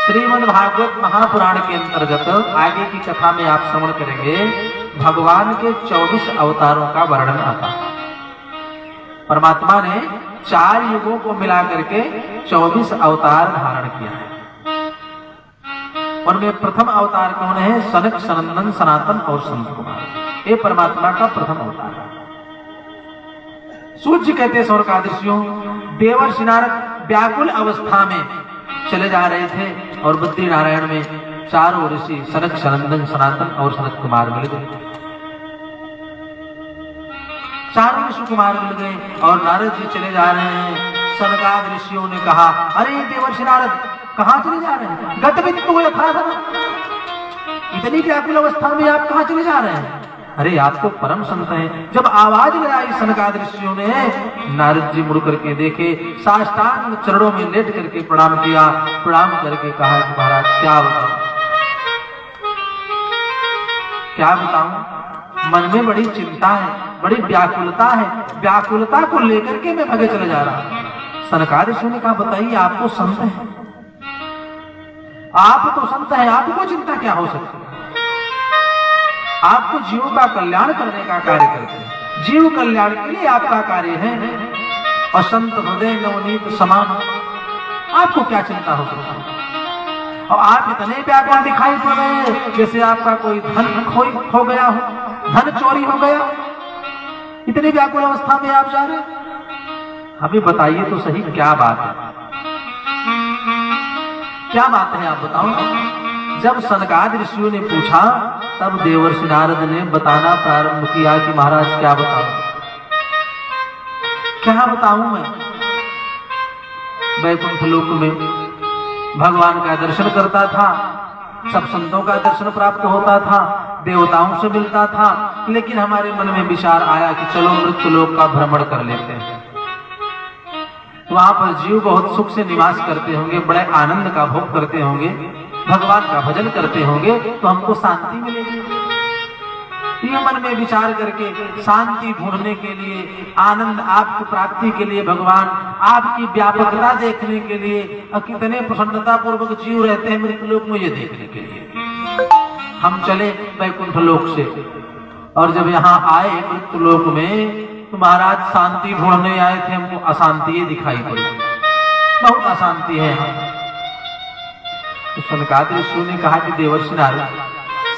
श्रीमद् भागवत महापुराण के अंतर्गत आगे की कथा में आप श्रवण करेंगे, भगवान के 24 अवतारों का वर्णन आता है। परमात्मा ने 4 युगों को मिला करके 24 अवतार धारण किया है। उनमें प्रथम अवतार कौन है? सनक, सनंदन, सनातन और सनत कुमार। ये परमात्मा का प्रथम अवतार है। सूत जी कहते सौनकादिर्षियों, देवर्षि नारद व्याकुल अवस्था में चले जा रहे थे और बद्री नारायण में 4 ऋषि सनक, सनंदन, सनातन और सनत कुमार मिल गए। 4 ऋषि कुमार मिल गए और नारद जी चले जा रहे हैं। सनकादिर्षियों ने कहा, अरे देवर्षि नारद कहाँ चले जा रहे हैं? गतवित्तो यथा धर्म, इतनी व्याकुल अवस्था में आप कहाँ चले जा रहे हैं? अरे आप तो परम संत हैं। जब आवाज लगाई सनकादिर्षियों ने, नारद जी मुड़ करके देखे, साष्टांग चरणों में लेट करके प्रणाम किया। प्रणाम करके कहा कि महाराज क्या बताऊं, क्या बताऊं, मन में बड़ी चिंता है, बड़ी व्याकुलता है, व्याकुलता को लेकर के मैं भागे चले जा रहा हूं। सनकादिक ऋषि ने कहा बताइए, आप तो संत हैं, आप तो संत हैं, आपको चिंता क्या हो सकती है? आप तो जीवों का कल्याण करने का कार्य करते हैं, जीव कल्याण के लिए आपका कार्य है, और संत हृदय नवनीत समान, आपको क्या चिंता हो सकती है? और आप इतने व्याकुल दिखाई पड़ रहे हैं जैसे आपका कोई धन खो गया हो, धन चोरी हो गया, इतनी व्याकुल अवस्था में आप जा रहे हैं। हमें बताइए तो सही, क्या बात है, क्या बात है, आप बताओ। जब सनकादिक ऋषियों ने पूछा तब देवर्षि नारद ने बताना प्रारंभ किया कि महाराज क्या बताऊं, क्या बताऊं मैं। वैकुंठ लोक में भगवान का दर्शन करता था, सब संतों का दर्शन प्राप्त होता था, देवताओं से मिलता था, लेकिन हमारे मन में विचार आया कि चलो मृत्यु लोक का भ्रमण कर लेते हैं। वहां पर जीव बहुत सुख से निवास करते होंगे, बड़े आनंद का भोग करते होंगे, भगवान का भजन करते होंगे, तो हमको शांति मिलेगी। ये मन में विचार करके शांति ढूंढने के लिए, आनंद आपकी प्राप्ति के लिए, भगवान आपकी व्यापकता देखने के लिए, और कितने प्रसन्नता पूर्वक जीव रहते हैं मृत्यु लोक में, ये देखने के लिए हम चले वैकुंठ लोक से। और जब यहाँ आए मृत्यु लोक में तो महाराज शांति ढूंढने आए थे, हमको अशांति दिखाई पड़ी, बहुत अशांति है। तो सनकादिक ऋषि ने कहा कि देवर्षि नारद,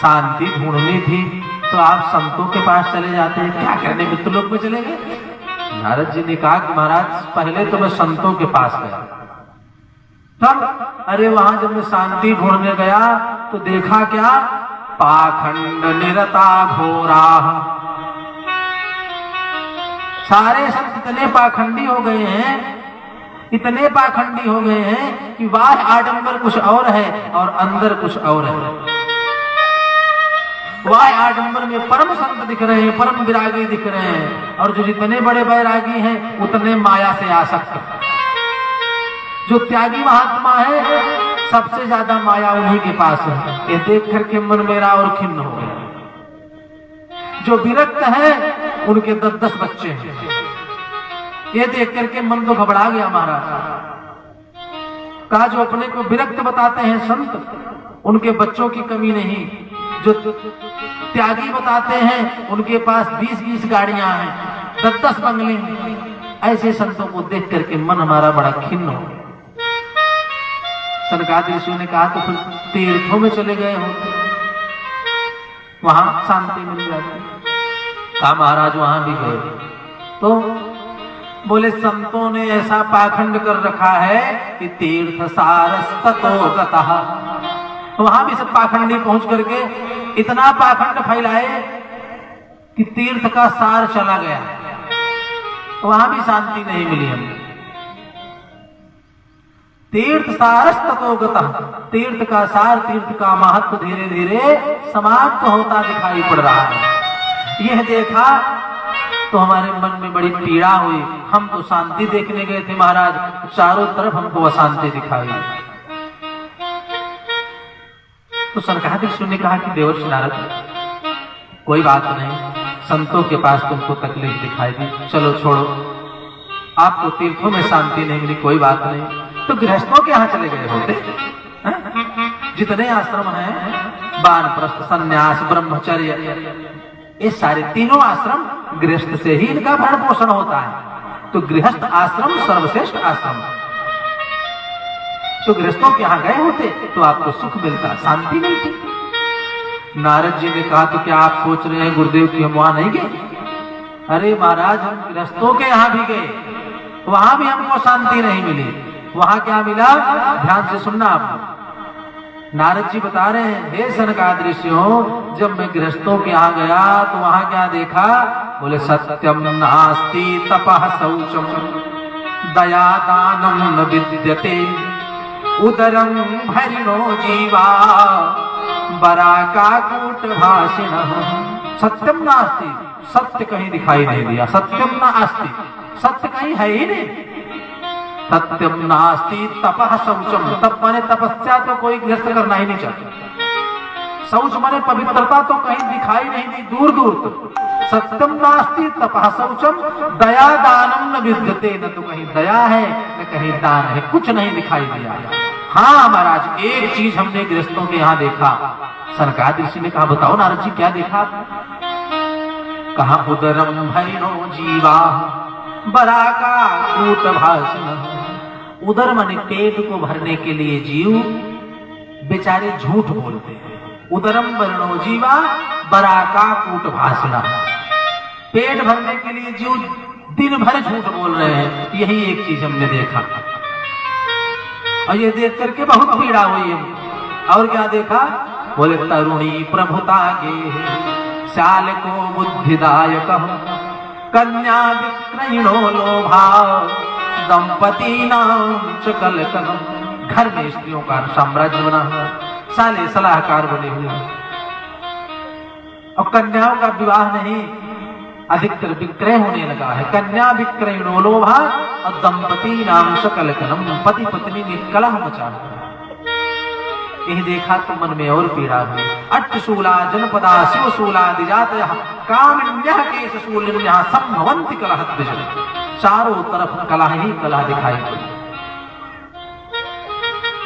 शांति ढूंढनी थी तो आप संतों के पास चले जाते हैं, क्या करने मृत्यु लोक में चले गए? नारद जी ने कहा कि महाराज पहले तो मैं संतों के पास गया, तब अरे वहां जब मैं शांति ढूंढने गया तो देखा क्या, पाखंड निरता घोरा, सारे संत इतने पाखंडी हो गए हैं, इतने पाखंडी हो गए हैं कि बाह्य आडंबर कुछ और है और अंदर कुछ और है। बाह्य आडंबर में परम संत दिख रहे हैं, परम विरागी दिख रहे हैं, और जो जितने बड़े वैरागी हैं उतने माया से आसक्त हैं। जो त्यागी महात्मा है सबसे ज्यादा माया उन्हीं के पास है। ये देख करके मन मेरा और खिन्न हो गया। जो विरक्त है उनके 10-10 बच्चे हैं, ये देख करके मन तो घबरा गया महाराज। कहा जो अपने को विरक्त बताते हैं संत, उनके बच्चों की कमी नहीं, जो त्यागी बताते हैं उनके पास 20-20 गाड़ियां हैं, 10-10 बंगले हैं। ऐसे संतों को देख करके मन हमारा बड़ा खिन्न हो। सनकादिक ऋषि ने कहा तो फिर तीर्थों में चले गए हो, वहां शांति मिल जाती। कहा महाराज वहां भी गए तो बोले संतों ने ऐसा पाखंड कर रखा है कि तीर्थ सारस्ततो गतः। वहां भी सब पाखंडी पहुंच करके इतना पाखंड फैलाए कि तीर्थ का सार चला गया, वहां भी शांति नहीं मिली हमें। तीर्थ सारस्ततो गतः, तीर्थ का सार, तीर्थ का महत्व धीरे धीरे समाप्त होता दिखाई पड़ रहा है। यह देखा तो हमारे मन में बड़ी पीड़ा हुई। हम तो शांति देखने गए थे महाराज, चारों तरफ हमको अशांति दिखाई। तो सनकादिक ऋषि ने कहा कि देवर्षि नारद, कोई बात नहीं, संतों के पास तुमको तकलीफ दिखाई दी, चलो छोड़ो, आपको तीर्थों में शांति नहीं मिली, कोई बात नहीं, तो गृहस्थों के यहाँ चले गए होते। जितने आश्रम हैं, वानप्रस्थ, संन्यास, ब्रह्मचर्य, ये सारे तीनों आश्रम गृहस्थ से ही इनका भरण पोषण होता है। तो गृहस्थ आश्रम सर्वश्रेष्ठ आश्रम। तो गृहस्थों के यहाँ गए होते तो आपको सुख मिलता, शांति मिलती। नारद जी ने कहा तो क्या आप सोच रहे हैं गुरुदेव की हम वहां नहीं गए? अरे महाराज हम गृहस्थों के यहाँ भी गए, वहां भी हमको शांति नहीं मिली। वहां क्या मिला, ध्यान से सुनना आप। नारद जी बता रहे हैं, हे सनकादिक ऋषियों, जब मैं गृहस्थों के यहाँ गया तो वहां क्या देखा, बोले सत्यम नास्ति तपः शौचम दया दानम न विद्यते उदरम भरिणो जीवा बराकाकूट भाषिणः। सत्यम नास्ति, सत्य कहीं दिखाई नहीं दिया। सत्यम नास्ति, सत्य कहीं है ही नहीं। सत्यम नास्ति तपः शौचम, तप माने तपस्या तो कोई गृहस्थ करना ही नहीं चाहता। शौच माने पवित्रता तो कहीं दिखाई नहीं दी, दूर दूर तक। सत्यम नास्ति तपः शौचम दया दानम न विद्यते, न तो कहीं दया है न कहीं दान है, कुछ नहीं दिखाई दिया। हाँ महाराज, एक चीज हमने गृहस्थों के यहाँ देखा। सनकादिक ऋषि ने कहा बताओ नारद जी क्या देखा? कहा उदरम भैनो जीवा बराका कूट भाषण। उदर माने पेट को भरने के लिए जीव बेचारे झूठ बोलते हैं। उदरम वर्णो जीवा बराका कूट भाषण। पेट भरने के लिए जीव दिन भर झूठ बोल रहे हैं, यही एक चीज हमने देखा और ये देख करके बहुत पीड़ा हुई है। और क्या देखा? बोले तरुणी प्रभुता गे शाल को बुद्धिदायक कन्या विक्रयणो लोभा दंपति नाम चकल कलम। घर में स्त्रियों का साम्राज्य बना हुआ, साले सलाहकार बने हुए और कन्याओं का विवाह नहीं, अधिकतर विक्रय होने लगा है। कन्या विक्रयणो लोभा और दंपति नाम सकल कलम। पति पत्नी में कलह मचा। यही देखा तो मन में और पीड़ा हुई। अट्टशूला जनपदा शिवशूला दिजात कामिन्यः केशशूलिन्यः संभवन्ति कलह द्विज। चारों तरफ कलह ही कलह दिखाई पड़ी।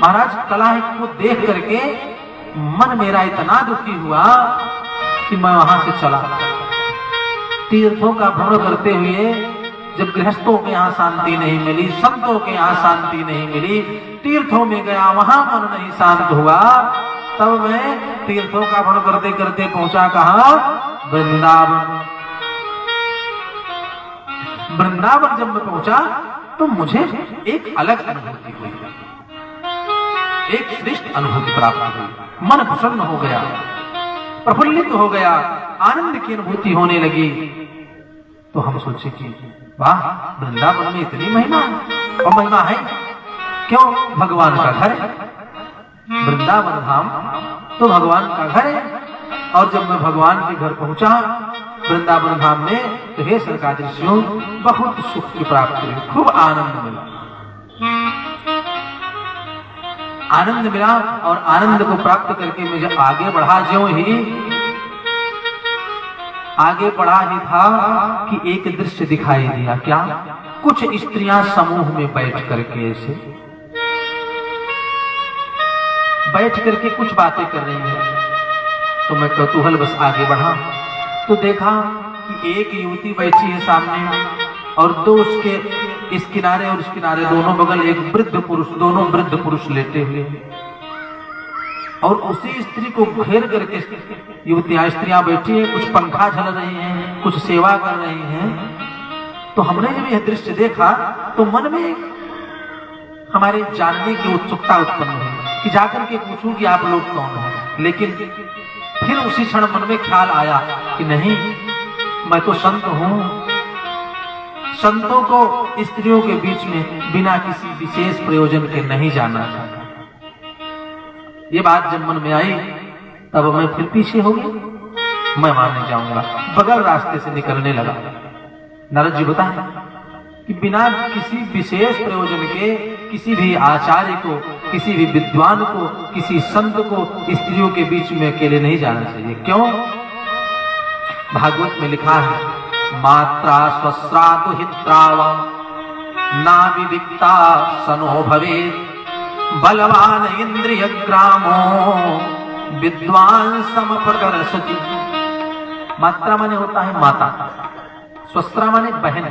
महाराज कलह को देख करके मन मेरा इतना दुखी हुआ कि मैं वहां से चला। तीर्थों का भ्रमण करते हुए जब गृहस्थों के यहाँ शांति नहीं मिली, संतों के यहाँ शांति नहीं मिली, तीर्थों में गया, वहां मन नहीं शांत हुआ, तब मैं तीर्थों का भ्रमण करते करते पहुंचा कहाँ? वृंदावन। वृंदावन जब मैं पहुंचा तो मुझे एक अलग अनुभूति हुई, एक श्रेष्ठ अनुभूति प्राप्त हुई। मन प्रसन्न हो गया, प्रफुल्लित हो गया, आनंद की अनुभूति होने लगी। तो हम सोचे कि वाह, वृंदावन में इतनी महिमा है। और महिमा है क्यों? भगवान का घर है वृंदावन धाम, तो भगवान का घर है। और जब मैं भगवान के घर पहुंचा वृंदावन धाम में, तो हे सरकादृशियों बहुत सुख की प्राप्ति हुई, खूब आनंद मिला। आनंद मिला और आनंद को प्राप्त करके मैं जब आगे बढ़ा, ज्यों ही आगे बढ़ा ही था कि एक दृश्य दिखाई दिया। क्या? कुछ स्त्रियां समूह में बैठ करके ऐसे बैठ करके कुछ बातें कर रही हैं। तो मैं कौतूहल बस आगे बढ़ा तो देखा कि एक युवती बैठी है सामने और दो उसके इस किनारे और इस किनारे दोनों बगल एक वृद्ध पुरुष, दोनों वृद्ध पुरुष लेटे हुए और उसी स्त्री को घेर करके युवतियां स्त्रियां बैठी हैं, कुछ पंखा झल रही हैं, कुछ सेवा कर रही हैं। तो हमने जब यह दृश्य देखा तो मन में हमारे जानने की उत्सुकता उत्पन्न हुई कि जाकर के पूछूं कि आप लोग कौन हैं। लेकिन फिर उसी क्षण मन में ख्याल आया कि नहीं, मैं तो संत हूं। संतों को स्त्रियों के बीच में बिना किसी विशेष प्रयोजन के नहीं जाना चाहिए। ये बात जब मन में आई तब मैं फिर पीछे हो गया, मैं वहां नहीं जाऊंगा, बगल रास्ते से निकलने लगा। नारद जी बताएं कि बिना किसी विशेष प्रयोजन के किसी भी आचार्य को, किसी भी विद्वान को, किसी संत को स्त्रियों के बीच में अकेले नहीं जाना चाहिए। क्यों? भागवत में लिखा है, मात्रा स्वस्रातु हित्रावा ना विविक्ता सनो भवेत् बलवान इंद्रिय ग्रामो विद्वान समपकर्षति। मात्रा माने होता है माता, स्वस्त्रा माने बहन,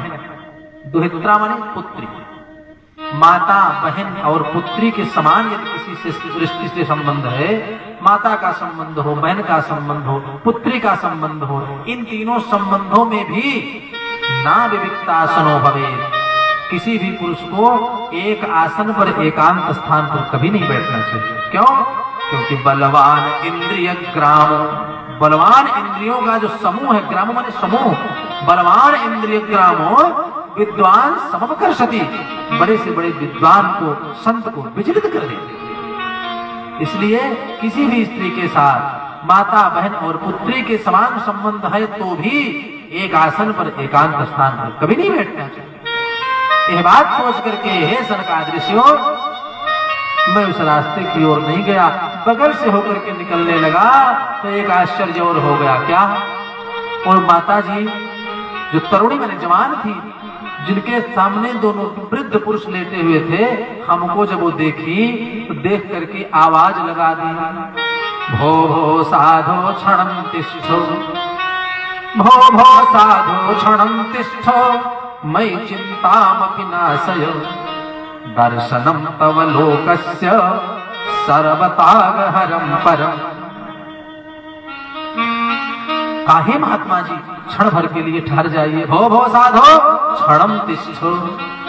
दुहित्रा माने पुत्री। माता, बहन और पुत्री के समान यदि किसी से दृष्टि से संबंध है, माता का संबंध हो, बहन का संबंध हो, पुत्री का संबंध हो, इन तीनों संबंधों में भी ना विविक्ता सनो भवेत्। किसी भी पुरुष को एक आसन पर एकांत स्थान पर कभी नहीं बैठना चाहिए। क्यों? क्योंकि बलवान इंद्रिय ग्राम, बलवान इंद्रियों का जो समूह है, ग्राम माने समूह, बलवान इंद्रिय ग्रामो विद्वान समपकर्षति, बड़े से बड़े विद्वान को, संत को विचलित कर देते। इसलिए किसी भी स्त्री के साथ माता, बहन और पुत्री के समान संबंध है तो भी एक आसन पर एकांत स्थान पर कभी नहीं बैठना चाहिए। यह बात सोच करके हे सनकादिक ऋषियों, मैं उस रास्ते की ओर नहीं गया, बगल से होकर के निकलने लगा तो एक आश्चर्य और हो गया। क्या? और माता जी जो तरुणी मैंने जवान थी, जिनके सामने दोनों वृद्ध पुरुष लेटे हुए थे, हमको जब वो देखी तो देख करके आवाज लगा दी, भो भो साधो क्षणं तिष्ठो, भो भो साधो क्षणं तिष्ठो, मयि चिंतामपि नाशय, दर्शनं तव लोकस्य सर्वतागहरं परम। काहे महात्मा जी क्षण भर के लिए ठहर जाइए, भो भो साधो क्षणं तिष्ठो,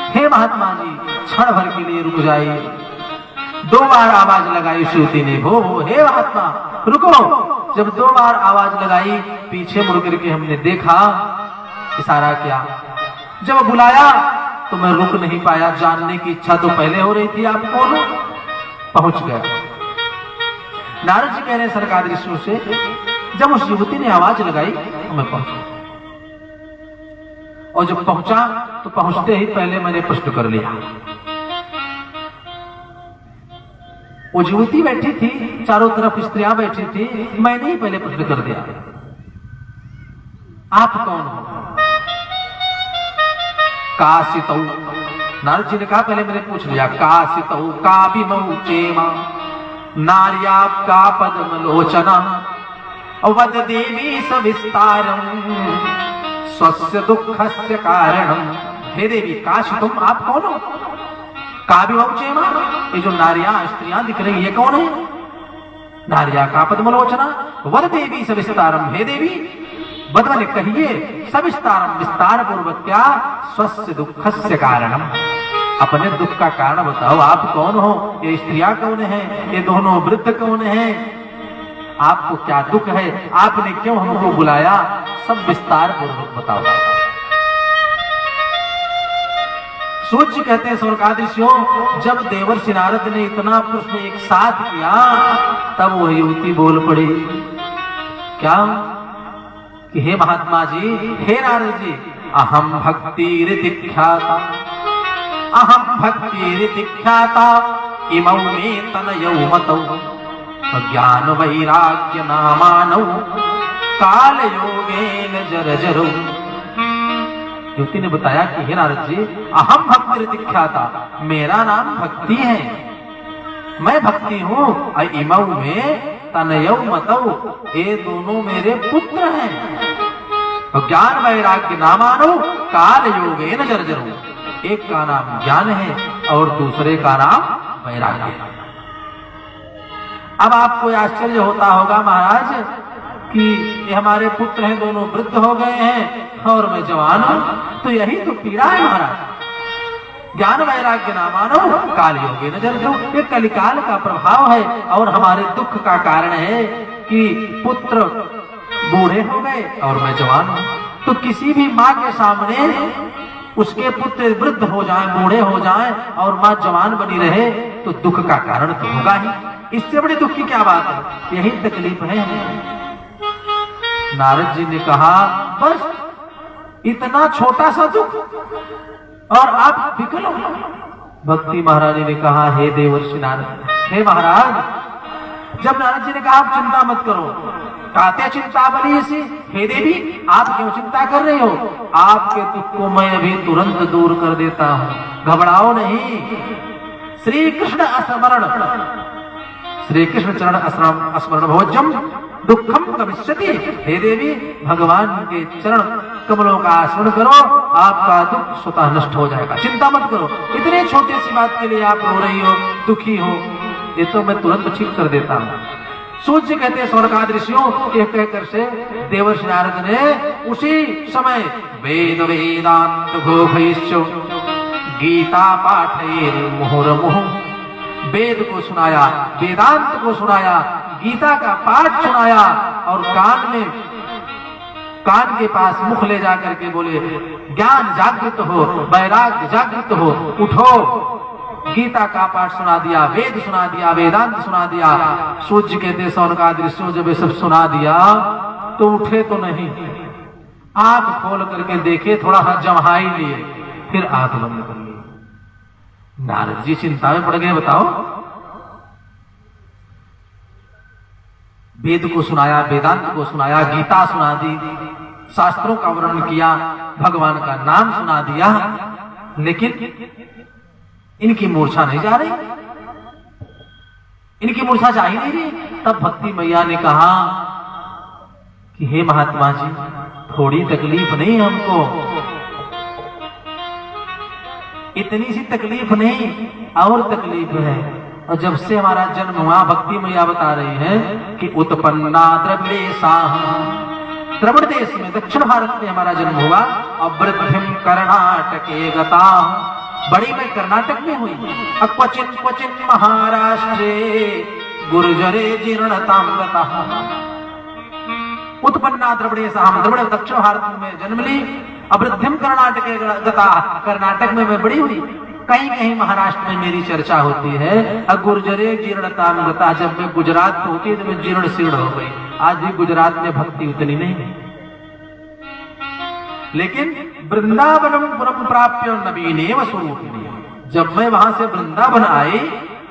हे महात्मा जी क्षण भर के लिए रुक जाइए। 2 बार आवाज लगाई श्रुति ने, भो भो, हे महात्मा रुको। जब 2 बार आवाज लगाई, पीछे मुड़ करके हमने देखा, इशारा किया। जब बुलाया तो मैं रुक नहीं पाया, जानने की इच्छा तो पहले हो रही थी, आप कौन हो? पहुंच गया। नारद जी कह रहे सरकार ऋषियों से, जब उस युवती ने आवाज लगाई तो मैं पहुंचा, और जब पहुंचा तो पहुंचते ही पहले मैंने प्रश्न कर लिया। वो युवती बैठी थी, चारों तरफ स्त्रियां बैठी थी, मैंने ही पहले प्रश्न कर दिया, आप कौन हो? कासितौ, नारद जी ने कहा पहले मैंने पूछ लिया, कासितौ काबिमौ चेमा नार्या का पद्मलोचना वद देवी सविस्तारम स्वस्य दुःखस्य कारणम। हे देवी, काश तुम, आप कौन हो? काबिमौ चेमा, ये जो नारियां स्त्रियां दिख रही, ये कौन है? नार्या का पद्मलोचना वद देवी सविस्तारम, हे देवी वद माने कहिए, सविस्तारम विस्तार पूर्वक, क्या? स्वस्य दुःखस्य कारणम, अपने दुख का कारण बताओ, आप कौन हो? ये स्त्रियां कौन है? ये दोनों वृद्ध कौन है? आपको क्या दुख है? आपने क्यों हमको बुलाया? सब विस्तार पूर्वक बताओ। सूर्य कहते हैं स्वर्गाधीशों, जब देवर्षि नारद ने इतना प्रश्न एक साथ किया, तब वह युवती बोल पड़ी, क्या? कि हे महात्मा जी, हे नारद जी, अहम भक्ति ख्याता, अहम भक्ति ख्याता, इमौ मे तनयौ मतौ, ज्ञान वैराग्य नामानौ, काल योगेन जर्जरौ। युवती ने बताया कि हे नारद जी, अहम भक्ति ख्याता, मेरा नाम भक्ति है, मैं भक्ति हूँ। इमौ में तनयौ मतौ, ये दोनों मेरे पुत्र हैं। ज्ञान वैराग्य नामानौ, काल योगेन जर्जरौ, एक का नाम ज्ञान है और दूसरे का नाम वैराग्य है। अब आपको आश्चर्य होता होगा महाराज कि ये हमारे पुत्र हैं, दोनों वृद्ध हो गए हैं और मैं जवान हूं, तो यही तो पीड़ा है महाराज। ज्ञान वैराग्य नामानो काल योगेन जर्जरौ, ये कलिकाल का प्रभाव है और हमारे दुख का कारण है कि पुत्र बूढ़े हो गए और मैं जवान हूं। तो किसी भी माँ के सामने उसके पुत्र वृद्ध हो जाएं, बूढ़े हो जाएं और माँ जवान बनी रहे तो दुख का कारण तो होगा ही। इससे बड़ी दुख की क्या बात है? यही तकलीफ है हमें। नारद जी ने कहा, बस इतना छोटा सा दुख और आप विकल हो। भक्ति महारानी ने कहा, हे देवर्षि नारद, हे महाराज। जब नारद जी ने कहा आप चिंता मत करो, कहते चिंता बली ऐसी, हे देवी आप क्यों चिंता कर रहे हो? आपके दुख को मैं अभी तुरंत दूर कर देता हूं, घबराओ नहीं। श्री कृष्ण स्मरण, श्री कृष्ण चरण स्मरण भोजम दुखम कमिष्यति। हे देवी भगवान के चरण कमलों का स्मरण करो, आपका दुख स्वतः नष्ट हो जाएगा, चिंता मत करो। इतने छोटे सी बात के लिए आप रो रही हो, दुखी हो, ये तो मैं तुरंत ठीक कर देता हूँ। सूर्य कहते हैं स्वर्गादृश्यों, यह कहकर से देवर्षि नारद ने उसी समय वेद वेदांत घोषयिष्यो गीता पाठेर मुहुर्मुहुः, वेद को सुनाया, वेदांत को सुनाया, गीता का पाठ सुनाया और कान के पास मुख ले जाकर के बोले, ज्ञान जागृत हो, वैराग्य जागृत हो, उठो। गीता का पाठ सुना दिया, वेद सुना दिया, वेदांत सुना दिया। सूर्य के देश और का दृश्यों जब ये सब सुना दिया तो उठे तो नहीं, आंख खोल करके देखे, थोड़ा सा जमहाई लिए, फिर आंख बंद कर ली। नारद जी चिंता में पड़ गए। बताओ वेद को सुनाया, वेदांत को सुनाया, गीता सुना दी, शास्त्रों का वर्णन किया, भगवान का नाम सुना दिया, लेकिन इनकी मूर्छा नहीं जा रही, इनकी मूर्छा जा ही नहीं रही। तब भक्ति मैया ने कहा कि हे महात्मा जी, थोड़ी तकलीफ नहीं हमको, इतनी सी तकलीफ नहीं और तकलीफ है। और जब से हमारा जन्म हुआ, भक्ति मैया बता रही है कि उत्पन्ना द्रविड़ेशाः, द्रविड़ देश में, दक्षिण भारत में हमारा जन्म हुआ। और वृद्धिम कर्णाटके गता, बड़ी में कर्नाटक में हुई। क्वचिन क्वचिन महाराष्ट्रे गुर्जरे जीर्णताम गतः। उत्पन्ना द्रविड़ेशाः, द्रविड़ दक्षिण भारत में जन्म ली। वृद्धिम कर्नाटके गता, कर्नाटक में मैं बड़ी हुई। कहीं कहीं महाराष्ट्र में मेरी चर्चा होती है। गुर्जरे जीर्णताम गता, जब मैं गुजरात होती है तो मैं जीर्ण शीर्ण हो गई। आज भी गुजरात में भक्ति उतनी नहीं है, लेकिन वृंदावनम पुरम प्राप्य नवीनेव स्वरूपिणी, जब मैं वहां से वृंदावन आई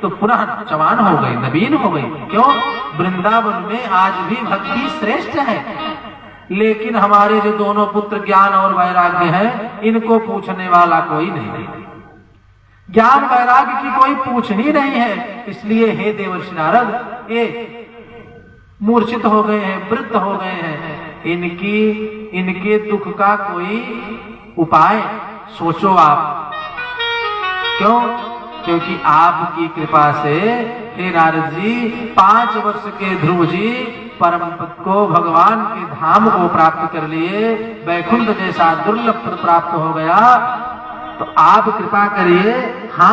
तो पुनः जवान हो गई, नवीन हो गई। क्यों? वृंदावन में आज भी भक्ति श्रेष्ठ है, लेकिन हमारे जो दोनों पुत्र ज्ञान और वैराग्य हैं, इनको पूछने वाला कोई नहीं, ज्ञान वैराग्य की कोई पूछ ही नहीं है। इसलिए हे देवर्षि नारद, ये मूर्छित हो गए हैं, वृद्ध हो गए हैं, इनके दुख का कोई उपाय सोचो आप। क्यों? क्योंकि आपकी कृपा से हे नारद जी, 5 वर्ष के ध्रुव जी परम पद को, भगवान के धाम को प्राप्त कर लिए, वैकुंठ जैसा दुर्लभ पद प्राप्त हो गया। तो आप कृपा करिए, हाँ